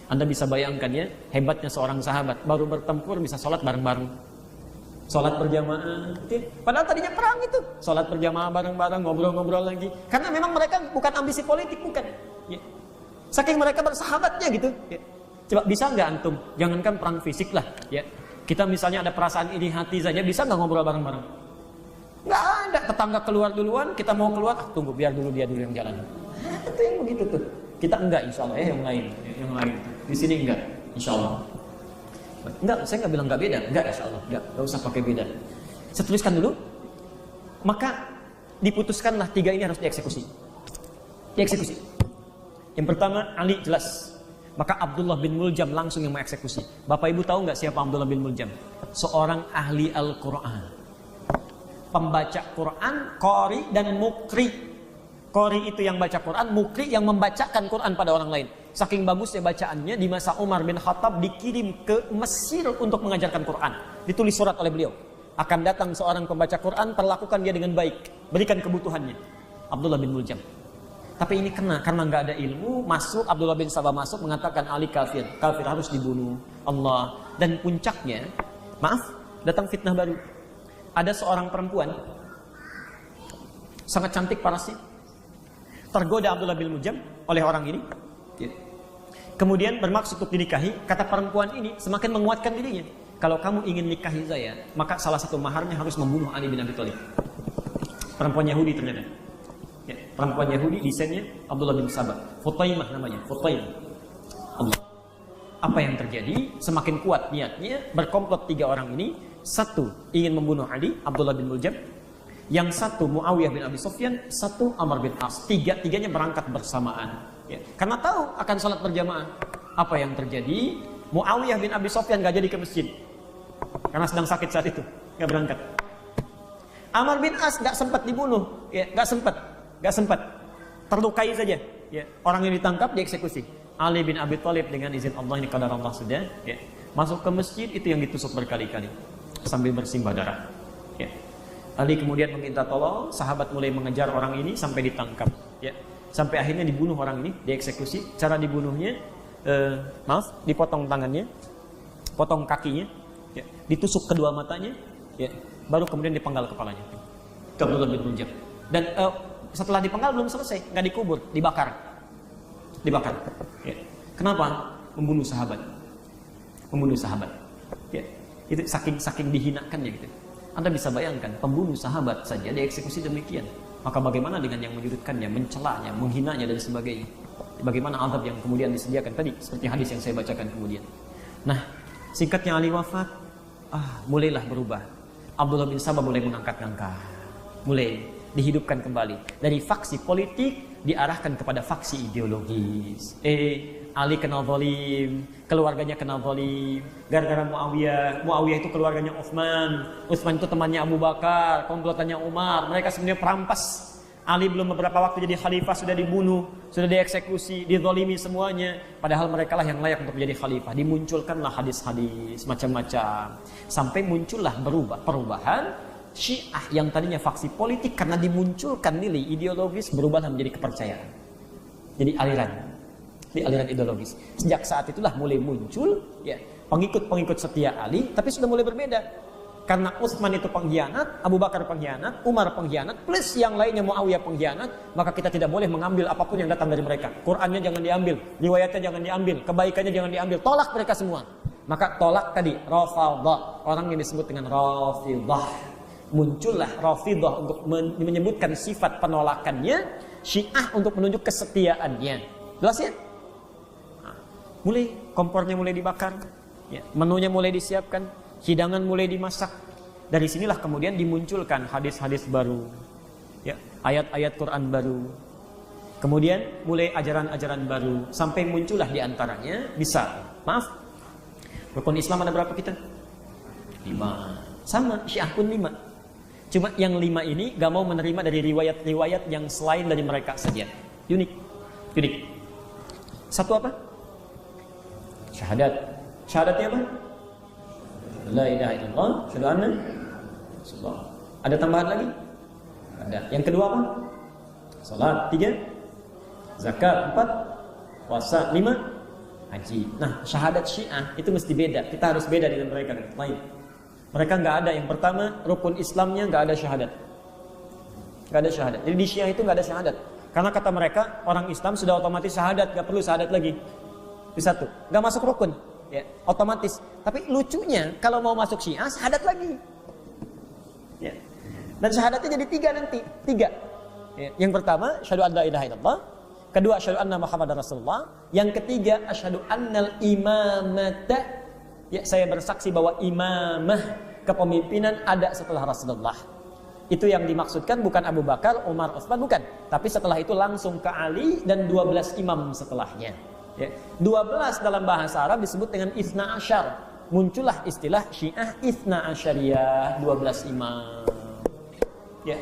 Anda bisa bayangkan ya, hebatnya seorang sahabat. Baru bertempur bisa sholat bareng-bareng. Sholat berjamaah, padahal tadinya perang itu. Sholat berjamaah bareng-bareng, ngobrol-ngobrol lagi. Karena memang mereka bukan ambisi politik, bukan. Ya. Saking mereka bersahabatnya gitu. Ya. Coba bisa nggak antum? Jangankan perang fisik lah. Ya. Kita misalnya ada perasaan iri hati saja, bisa nggak ngobrol bareng-bareng? Nggak ada. Tetangga keluar duluan, kita mau keluar, tunggu biar dulu dia dulu yang jalan. Itu yang begitu tuh. Kita enggak, insya Allah. Yang lain, yang lain. Di sini enggak, insya Allah. Enggak, saya nggak bilang nggak beda. Enggak, insya Allah. Nggak usah pakai beda. Saya tuliskan dulu. Maka diputuskanlah tiga ini harus dieksekusi. Dieksekusi. Yang pertama, Ali jelas. Maka Abdullah bin Muljam langsung yang mengeksekusi. Bapak Ibu tahu nggak siapa Abdullah bin Muljam? Seorang ahli Al-Quran. Pembaca Quran, qori dan mukri. Qori itu yang baca Quran, mukri yang membacakan Quran pada orang lain. Saking bagusnya bacaannya, di masa Umar bin Khattab dikirim ke Mesir untuk mengajarkan Quran. Ditulis surat oleh beliau. Akan datang seorang pembaca Quran, perlakukan dia dengan baik. Berikan kebutuhannya. Abdullah bin Muljam. Tapi ini kena, karena nggak ada ilmu, masuk, Abdullah bin Sabah masuk, mengatakan Ali kafir. Kafir harus dibunuh. Allah. Dan puncaknya, maaf, datang fitnah baru. Ada seorang perempuan, sangat cantik parasi. Tergoda Abdullah bin Muljam oleh orang ini. Kemudian bermaksud untuk dinikahi. Kata perempuan ini semakin menguatkan dirinya. Kalau kamu ingin nikahi saya, maka salah satu maharnya harus membunuh Ali bin Abi Thalib. Perempuan Yahudi ternyata. Ya, perempuan Yahudi, desainnya Abdullah bin Sabah. Futaimah namanya, Futaimah. Allah. Apa yang terjadi? Semakin kuat niatnya, berkomplot 3 orang ini. Satu ingin membunuh Ali, Abdullah bin Muljam. Yang satu Muawiyah bin Abi Sufyan, satu Amr bin As. Tiga-tiganya berangkat bersamaan. Ya. Karena tahu akan sholat berjamaah. Apa yang terjadi? Muawiyah bin Abi Sufyan gak jadi ke masjid. Karena sedang sakit saat itu, gak berangkat. Amr bin As gak sempat dibunuh, ya, gak sempat. Terlukai saja. Ya. Orang yang ditangkap dieksekusi. Ali bin Abi Thalib dengan izin Allah, ini qadar Allah sudah, ya, masuk ke masjid, itu yang ditusuk berkali-kali sambil bersimbah darah. Ya. Ali kemudian meminta tolong, sahabat mulai mengejar orang ini sampai ditangkap. Ya. Sampai akhirnya dibunuh orang ini, dieksekusi. Cara dibunuhnya, dipotong tangannya, potong kakinya, ya, ditusuk kedua matanya, ya, baru kemudian dipenggal kepalanya. Abdullah bin Muljam. Dan setelah dipenggal belum selesai, nggak dikubur, dibakar. Ya. Kenapa? Membunuh sahabat. Ya. Itu saking dihinakan ya gitu. Anda bisa bayangkan, pembunuh sahabat saja dieksekusi demikian. Maka bagaimana dengan yang menyudutkannya, mencelanya, menghinanya dan sebagainya? Bagaimana azab yang kemudian disediakan tadi, seperti hadis yang saya bacakan kemudian. Nah, singkatnya Ali wafat, mulailah berubah. Abdullah bin Sabah mulai mengangkat-angkat, mulai dihidupkan kembali. Dari faksi politik diarahkan kepada faksi ideologis. Ali kena zalim, keluarganya kena zalim, gara-gara Muawiyah itu keluarganya Utsman itu temannya Abu Bakar, komplotannya Umar, mereka sebenarnya perampas. Ali belum beberapa waktu jadi khalifah sudah dibunuh, sudah dieksekusi, dizalimi semuanya, padahal mereka lah yang layak untuk menjadi khalifah. Dimunculkanlah hadis-hadis macam-macam, sampai muncullah perubahan Syiah yang tadinya faksi politik, karena dimunculkan nilai ideologis, berubahlah menjadi kepercayaan. Jadi aliran ideologis. Sejak saat itulah mulai muncul, ya, pengikut-pengikut setia Ali, tapi sudah mulai berbeda. Karena Utsman itu pengkhianat, Abu Bakar pengkhianat, Umar pengkhianat, plus yang lainnya Muawiyah pengkhianat, maka kita tidak boleh mengambil apapun yang datang dari mereka. Qurannya jangan diambil, riwayatnya jangan diambil, kebaikannya jangan diambil, tolak mereka semua. Maka tolak tadi Rafidhah, orang yang disebut dengan Rafidhah. Muncullah Rafidhah untuk menyebutkan sifat penolakannya, Syiah untuk menunjuk kesetiaannya. Jelas ya? Mulai kompornya mulai dibakar, ya, menunya mulai disiapkan, hidangan mulai dimasak. Dari sinilah kemudian dimunculkan hadis-hadis baru, ya, ayat-ayat Quran baru. Kemudian mulai ajaran-ajaran baru, sampai muncullah diantaranya rukun Islam ada berapa kita? 5. Sama, Syiah pun 5. Cuma yang 5 ini gak mau menerima dari riwayat-riwayat yang selain dari mereka saja. Unik. Satu apa? Syahadat. Syahadatnya apa? La ilaha illallah, syahadu anna Rasulullah. Ada tambahan lagi? Ada. Yang kedua apa? Salat. 3. Zakat. 4. Puasa. 5. Haji. Nah, syahadat Syiah itu mesti beda. Kita harus beda dengan mereka lain. Mereka nggak ada, yang pertama rukun Islamnya nggak ada syahadat. Jadi di Syiah itu nggak ada syahadat. Karena kata mereka orang Islam sudah otomatis syahadat, nggak perlu syahadat lagi. Itu satu, nggak masuk rukun, ya otomatis. Tapi lucunya kalau mau masuk Syiah syahadat lagi. Ya. Dan syahadatnya jadi 3 nanti, 3. Ya. Yang pertama asyhadu an la ilaha illallah, kedua asyhadu anna Muhammadar Rasulullah, yang ketiga asyhadu annal imamata. Ya, saya bersaksi bahwa imamah, kepemimpinan ada setelah Rasulullah. Itu yang dimaksudkan bukan Abu Bakar, Umar, Utsman, bukan. Tapi setelah itu langsung ke Ali dan 12 imam setelahnya. Ya. 12 dalam bahasa Arab disebut dengan Itsna Asyar. Muncullah istilah Syiah Itsna Asyariyah, 12 imam. Ya.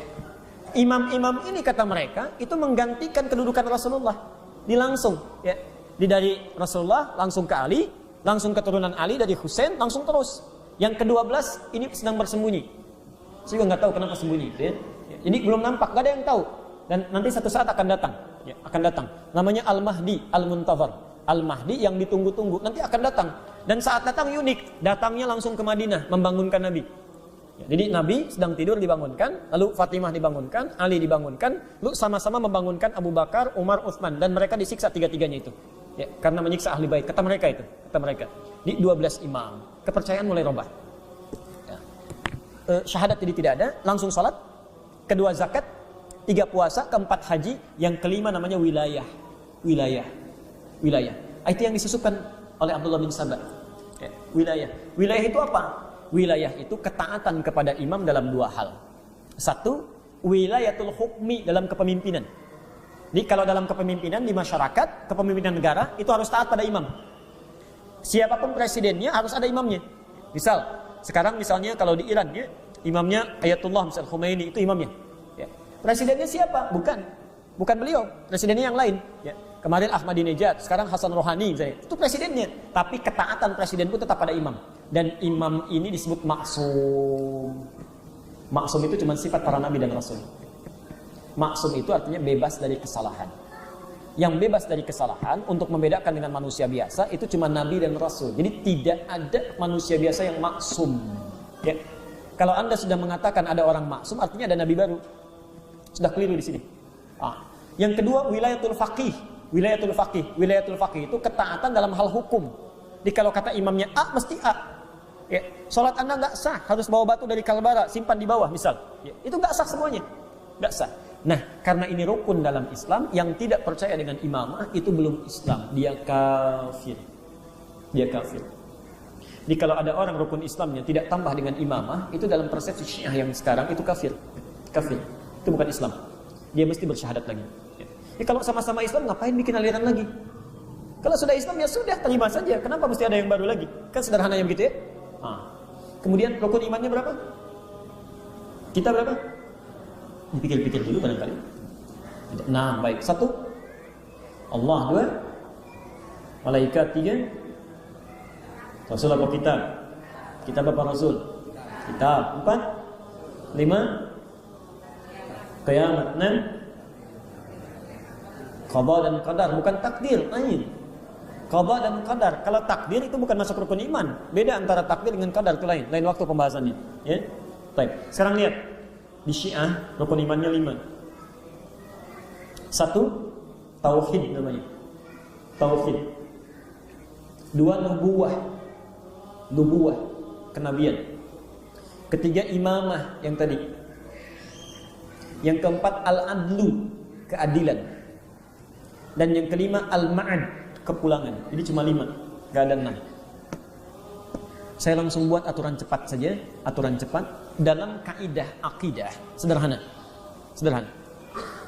Imam-imam ini kata mereka itu menggantikan kedudukan Rasulullah. Dilangsung, ya. Dari Rasulullah langsung ke Ali, langsung keturunan Ali dari Husain, langsung terus. Yang ke-12 ini sedang bersembunyi. Saya juga nggak tahu kenapa sembunyi, ya. Jadi belum nampak, gak ada yang tahu. Dan nanti satu saat akan datang, ya, akan datang. Namanya Al-Mahdi, Al-Muntazar. Al-Mahdi yang ditunggu-tunggu, nanti akan datang. Dan saat datang unik, datangnya langsung ke Madinah, membangunkan Nabi. Ya, jadi Nabi sedang tidur dibangunkan, lalu Fatimah dibangunkan, Ali dibangunkan, lalu sama-sama membangunkan Abu Bakar, Umar, Utsman, dan mereka disiksa tiga-tiganya itu. Ya, karena menyiksa ahli bait, kata mereka itu, di 12 imam, kepercayaan mulai robah. Ya. Syahadat jadi tidak ada, langsung salat, kedua zakat, 3 puasa, keempat haji, yang kelima namanya wilayah. Itu yang disusupkan oleh Abdullah bin Sabah. Ya, wilayah. Wilayah itu apa? Wilayah itu ketaatan kepada imam dalam dua hal. Satu, wilayatul hukmi dalam kepemimpinan. Jadi kalau dalam kepemimpinan di masyarakat, kepemimpinan negara, itu harus taat pada imam. Siapapun presidennya harus ada imamnya. Misal, sekarang misalnya kalau di Iran, ya, imamnya Ayatullah misal Khomeini, itu imamnya. Ya. Presidennya siapa? Bukan beliau, presidennya yang lain. Ya. Kemarin Ahmadinejad, sekarang Hasan Rohani misalnya. Itu presidennya. Tapi ketaatan presiden pun tetap pada imam. Dan imam ini disebut maksum. Maksum itu cuma sifat para nabi dan rasul. Maksum itu artinya bebas dari kesalahan. Yang bebas dari kesalahan untuk membedakan dengan manusia biasa itu cuma nabi dan rasul. Jadi tidak ada manusia biasa yang maksum. Ya. Kalau Anda sudah mengatakan ada orang maksum, artinya ada nabi baru. Sudah keliru di sini. Yang kedua, wilayatul faqih. Wilayatul faqih. Wilayatul faqih itu ketaatan dalam hal hukum. Jadi kalau kata imamnya A, mesti A. Ya. Salat Anda nggak sah, harus bawa batu dari Kalbara, simpan di bawah misal. Ya. Itu nggak sah semuanya. Nggak sah. Nah, karena ini rukun dalam Islam, yang tidak percaya dengan imamah itu belum Islam, dia kafir. Dia kafir. Jadi kalau ada orang rukun Islamnya tidak tambah dengan imamah, itu dalam persepsi Syiah yang sekarang itu kafir. Kafir. Itu bukan Islam. Dia mesti bersyahadat lagi. Jadi kalau sama-sama Islam ngapain bikin aliran lagi? Kalau sudah Islam ya sudah, terima saja. Kenapa mesti ada yang baru lagi? Kan sederhananya begitu ya. Kemudian rukun imannya berapa? Kita berapa? Dipikir-pikir dulu barangkali. Nah, baik. 1, Allah. 2, malaikat. 3, Rasul apa kitab? Kitab apa Rasul? Kitab. 4, 5, kiamat. 6, qada dan qadar, bukan takdir. Qada dan qadar. Kalau takdir itu bukan masuk rukun iman. Beda antara takdir dengan qadar, itu lain waktu pembahasannya. Ya. Baik. Sekarang lihat. Di Syiah, rukun imannya 5. 1, tauhid namanya. Tauhid. 2, nubuwah, kenabian. Ketiga, imamah yang tadi. Yang keempat, al-adlu, keadilan. Dan yang kelima, al-ma'ad, kepulangan. Jadi cuma 5, gak ada 6. Saya langsung buat aturan cepat saja, aturan cepat dalam kaidah akidah sederhana.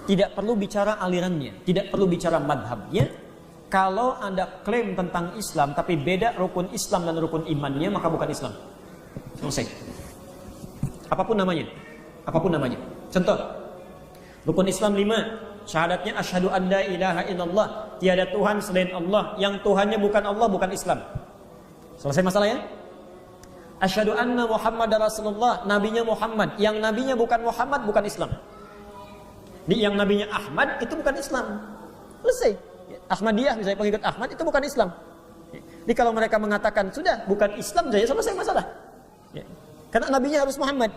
Tidak perlu bicara alirannya, tidak perlu bicara madhabnya. Kalau Anda klaim tentang Islam tapi beda rukun Islam dan rukun imannya, maka bukan Islam. Selesai. Apapun namanya. Contoh, rukun Islam 5, syahadatnya asyhadu an la ilaha illallah, tiada Tuhan selain Allah, yang Tuhannya bukan Allah, bukan Islam. Selesai masalahnya? Asyhadu anna Muhammadar Rasulullah, nabinya Muhammad, yang nabinya bukan Muhammad, bukan Islam. Yang nabinya Ahmad itu bukan Islam. Selesai. Ahmadiyah misalnya pengikut Ahmad itu bukan Islam. Jadi kalau mereka mengatakan sudah bukan Islam saja, selesai masalah. Karena nabinya harus Muhammad.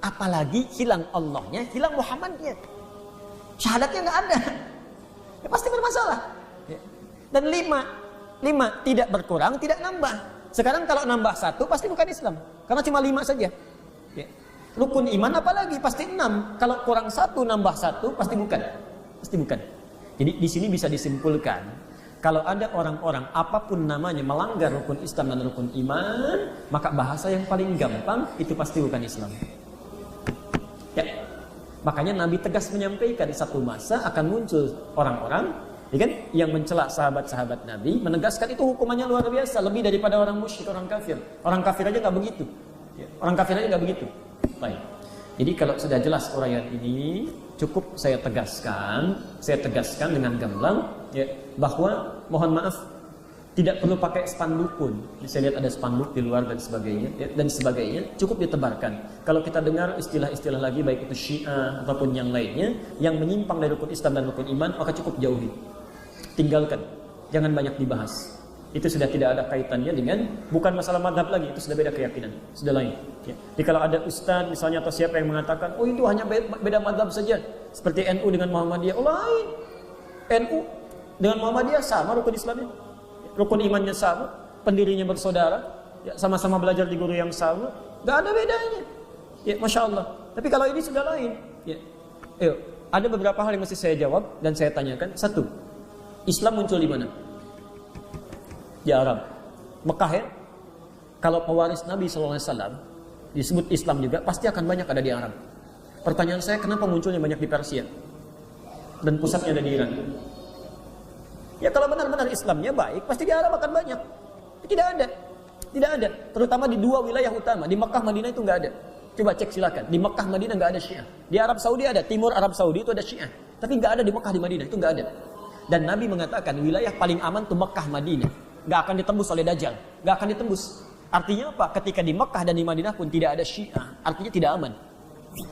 Apalagi hilang Allahnya, hilang Muhammadnya. Syahadatnya nggak ada. Ya pasti bermasalah. Dan 5 tidak berkurang, tidak nambah. Sekarang kalau nambah 1 pasti bukan Islam. Karena cuma 5 saja. Rukun iman apalagi pasti 6. Kalau kurang 1 nambah 1 pasti bukan. Jadi di sini bisa disimpulkan, kalau ada orang-orang apapun namanya melanggar rukun Islam dan rukun iman, maka bahasa yang paling gampang itu pasti bukan Islam. Ya. Makanya Nabi tegas menyampaikan satu masa akan muncul orang-orang yang mencela sahabat-sahabat Nabi, menegaskan itu hukumannya luar biasa, lebih daripada orang musyrik, orang kafir. Orang kafir aja nggak begitu. Baik. Jadi kalau sudah jelas uraian ini, cukup saya tegaskan dengan gamblang, bahwa mohon maaf tidak perlu pakai spanduk pun. Saya lihat ada spanduk di luar dan sebagainya, cukup ditebarkan. Kalau kita dengar istilah-istilah lagi, baik itu Syiah ataupun yang lainnya, yang menyimpang dari rukun Islam dan rukun iman, maka cukup jauhi. Tinggalkan, jangan banyak dibahas. Itu sudah tidak ada kaitannya dengan, bukan masalah madhab lagi, itu sudah beda keyakinan, sudah lain. Jadi kalau ada ustaz misalnya atau siapa yang mengatakan, oh itu hanya beda madhab saja, seperti NU dengan Muhammadiyah, lain. NU dengan Muhammadiyah sama rukun Islamnya, rukun imannya sama, pendirinya bersaudara, sama-sama belajar di guru yang sama, nggak ada bedanya. Masya Allah. Tapi kalau ini sudah lain. Ada beberapa hal yang mesti saya jawab dan saya tanyakan. 1, Islam muncul di mana? di Arab. Mekah ya, kalau pewaris Nabi SAW disebut Islam juga, pasti akan banyak ada di Arab. Pertanyaan saya, kenapa munculnya banyak di Persia? Dan pusatnya ada di Iran. Ya kalau benar-benar Islamnya baik, pasti di Arab akan banyak. Tidak ada. Tidak ada. Terutama di dua wilayah utama. Di Mekah, Madinah itu nggak ada. Coba cek silakan. Di Mekah, Madinah nggak ada Syiah. Di Arab Saudi ada. Timur Arab Saudi itu ada Syiah. Tapi nggak ada di Mekah, di Madinah. Itu nggak ada. Dan Nabi mengatakan wilayah paling aman itu Mekah, Madinah. Nggak akan ditembus oleh Dajjal. Nggak akan ditembus. Artinya apa? Ketika di Mekah dan di Madinah pun tidak ada Syiah. Artinya tidak aman.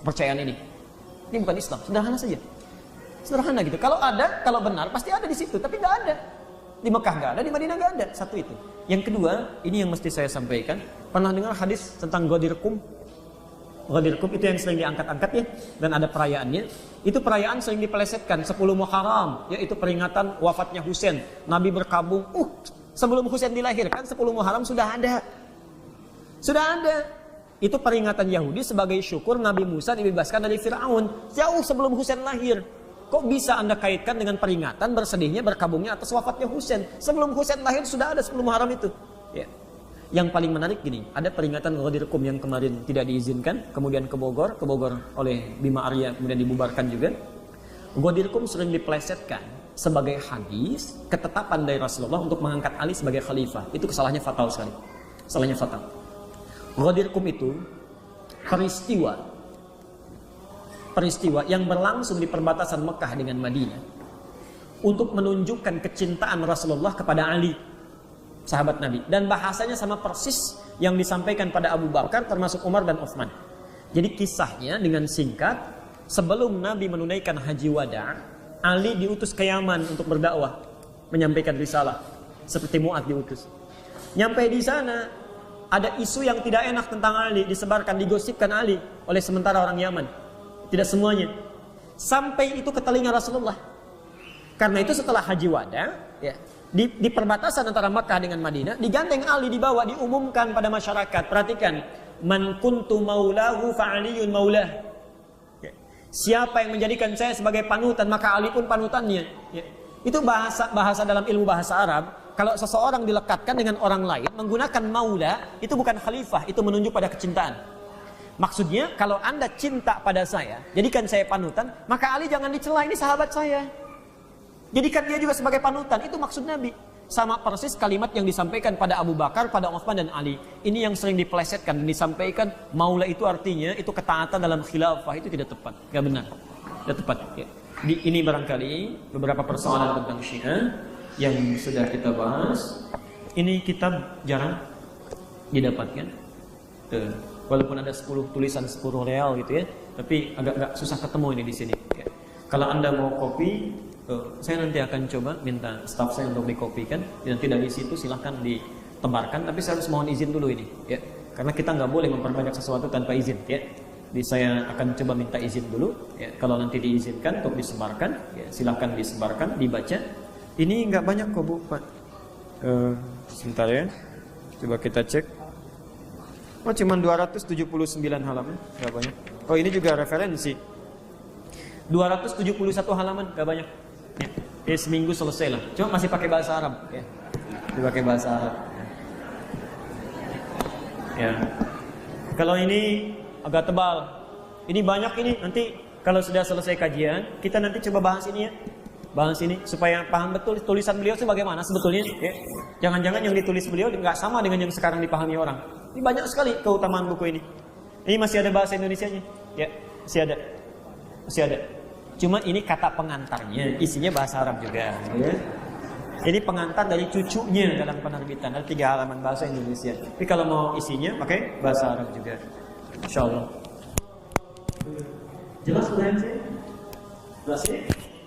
Percayaan ini. Ini bukan Islam. Sederhana saja. Sederhana gitu. Kalau ada, kalau benar pasti ada di situ. Tapi nggak ada. Di Mekah nggak ada, di Madinah nggak ada. Satu itu. Yang kedua, ini yang mesti saya sampaikan. Pernah dengar hadis tentang Ghadir Qum? Ghadir Qum itu yang sering diangkat-angkat ya. Dan ada perayaannya. Itu perayaan sering dipelesetkan. 10 Muharram. Yaitu peringatan wafatnya Husain. Nabi berkabung. Sebelum Husain dilahirkan 10 Muharram sudah ada. Sudah ada. Itu peringatan Yahudi sebagai syukur Nabi Musa dibebaskan dari Fir'aun. Jauh sebelum Husain lahir. Kok bisa Anda kaitkan dengan peringatan bersedihnya, berkabungnya atas wafatnya Husain? Sebelum Husain lahir sudah ada 10 Muharram itu. Ya. Yang paling menarik gini, ada peringatan Ghadir Qum yang kemarin tidak diizinkan, kemudian ke Bogor oleh Bima Arya, kemudian dibubarkan juga. Ghadir Qum sering dipelesetkan sebagai hadis ketetapan dari Rasulullah untuk mengangkat Ali sebagai khalifah. Itu kesalahannya fatal sekali. Kesalahannya fatal. Ghadir Qum itu peristiwa yang berlangsung di perbatasan Mekah dengan Madinah untuk menunjukkan kecintaan Rasulullah kepada Ali, sahabat Nabi, dan bahasanya sama persis yang disampaikan pada Abu Bakar termasuk Umar dan Utsman. Jadi kisahnya dengan singkat, sebelum Nabi menunaikan haji wada, Ali diutus ke Yaman untuk berdakwah, menyampaikan risalah seperti Mu'adz diutus. Nyampe di sana ada isu yang tidak enak tentang Ali, disebarkan, digosipkan Ali oleh sementara orang Yaman. Tidak semuanya. Sampai itu ke telinga Rasulullah. Karena itu setelah haji wada, ya, di perbatasan antara Makkah dengan Madinah, digandeng Ali, dibawa, diumumkan pada masyarakat. Perhatikan, man kuntu maulahu fa'aliyun maulah. Ya. Siapa yang menjadikan saya sebagai panutan, maka Ali pun panutannya. Ya. Itu bahasa dalam ilmu bahasa Arab. Kalau seseorang dilekatkan dengan orang lain menggunakan maula, itu bukan khalifah, itu menunjuk pada kecintaan. Maksudnya, kalau Anda cinta pada saya, jadikan saya panutan, maka Ali jangan dicela, ini sahabat saya. Jadikan dia juga sebagai panutan, itu maksud Nabi. Sama persis kalimat yang disampaikan pada Abu Bakar, pada Utsman dan Ali. Ini yang sering dipelesetkan dan disampaikan, maula itu artinya, itu ketaatan dalam khilafah, itu tidak tepat. Tidak benar. Tidak tepat. Ya. Ini barangkali beberapa persoalan tentang Syiah yang sudah kita bahas. Ini kitab jarang didapatkan. Walaupun ada 10 tulisan 10 real gitu ya, tapi agak susah ketemu ini di sini. Ya. Kalau Anda mau kopi, saya nanti akan coba minta staf saya untuk dikopikan. Dan tidak di situ silahkan ditebarkan, tapi saya harus mohon izin dulu ini. Ya. Karena kita nggak boleh memperbanyak sesuatu tanpa izin. Ya. Jadi saya akan coba minta izin dulu. Ya. Kalau nanti diizinkan untuk disebarkan, ya, silahkan disebarkan, dibaca. Ini nggak banyak kok Bu, Pak. Sebentar ya, coba kita cek. Oh, cuma 279 halaman, gak banyak. Oh, ini juga referensi. 271 halaman, gak banyak. Ya, seminggu selesai lah. Cuma masih pakai bahasa Arab. Ya. Dipakai bahasa Arab. Ya. Kalau ini agak tebal. Ini banyak ini. Nanti kalau sudah selesai kajian, kita nanti coba bahas ini ya. Bahas ini supaya paham betul tulisan beliau itu bagaimana sebetulnya. Ya. Jangan-jangan yang ditulis beliau nggak sama dengan yang sekarang dipahami orang. Ini banyak sekali keutamaan buku ini. Ini masih ada bahasa Indonesianya? Ya, masih ada. Masih ada. Cuma ini kata pengantarnya, isinya bahasa Arab juga. Ya. Ini pengantar dari cucunya dalam penerbitan. Ada 3 halaman bahasa Indonesia. Tapi kalau mau isinya, pakai bahasa Arab juga. Insyaallah. Jelas pertanyaan saya? Jelas ya?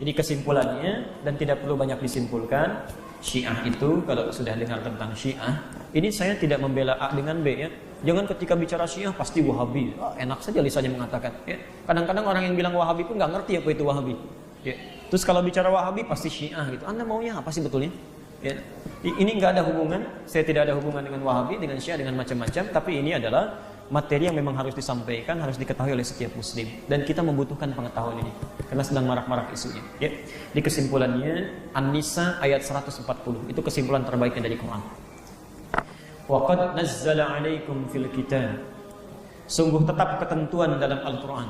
Ini kesimpulannya, dan tidak perlu banyak disimpulkan. Syiah itu, kalau sudah dengar tentang Syiah, ini saya tidak membela A dengan B ya. Jangan ketika bicara Syiah pasti Wahabi. Enak saja lisannya mengatakan. Ya. Kadang-kadang orang yang bilang Wahabi pun nggak ngerti apa itu Wahabi. Ya. Terus kalau bicara Wahabi pasti Syiah gitu. Anda maunya apa sih betulnya? Ya. Ini nggak ada hubungan, saya tidak ada hubungan dengan Wahabi, dengan Syiah, dengan macam-macam, tapi ini adalah materi yang memang harus disampaikan, harus diketahui oleh setiap muslim, dan kita membutuhkan pengetahuan ini karena sedang marak-marak isunya. Ya. Di kesimpulannya An-Nisa ayat 140 itu kesimpulan terbaiknya dari Quran. Wa qad nazzala 'alaikum fil kitab, sungguh tetap ketentuan dalam Al-Quran,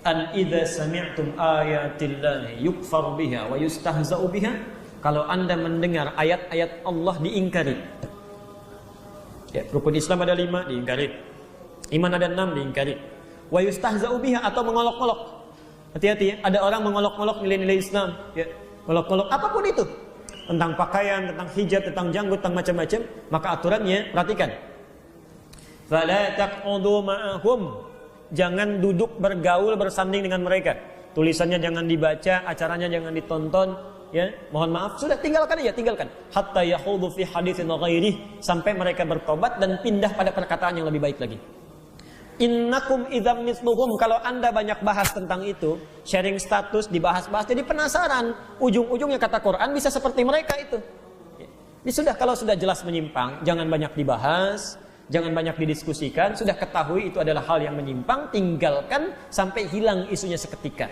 an idza sami'tum ayatillahi yukfar biha wa yustahza'u biha, kalau anda mendengar ayat-ayat Allah diingkari. Ya, rukun Islam ada 5 diingkari, iman ada 6 diingkari, wa yustahza'u biha atau mengolok-olok. Hati-hati ya, ada orang mengolok-olok nilai-nilai Islam, ya, mengolok-olok apapun itu, tentang pakaian, tentang hijab, tentang janggut, tentang macam-macam, maka aturannya perhatikan. Fala taq'udu ma'ahum, jangan duduk bergaul bersanding dengan mereka. Tulisannya jangan dibaca, acaranya jangan ditonton, ya. Mohon maaf, sudah tinggalkan aja, tinggalkan. Hatta yakhudhu fi haditsin ghairihi, sampai mereka bertobat dan pindah pada perkataan yang lebih baik lagi. Innakum idzam misluhum, kalau Anda banyak bahas tentang itu, sharing status, dibahas-bahas, jadi penasaran, ujung-ujungnya kata Quran bisa seperti mereka itu. Ini sudah, kalau sudah jelas menyimpang, jangan banyak dibahas, jangan banyak didiskusikan, sudah ketahui itu adalah hal yang menyimpang, tinggalkan sampai hilang isunya seketika.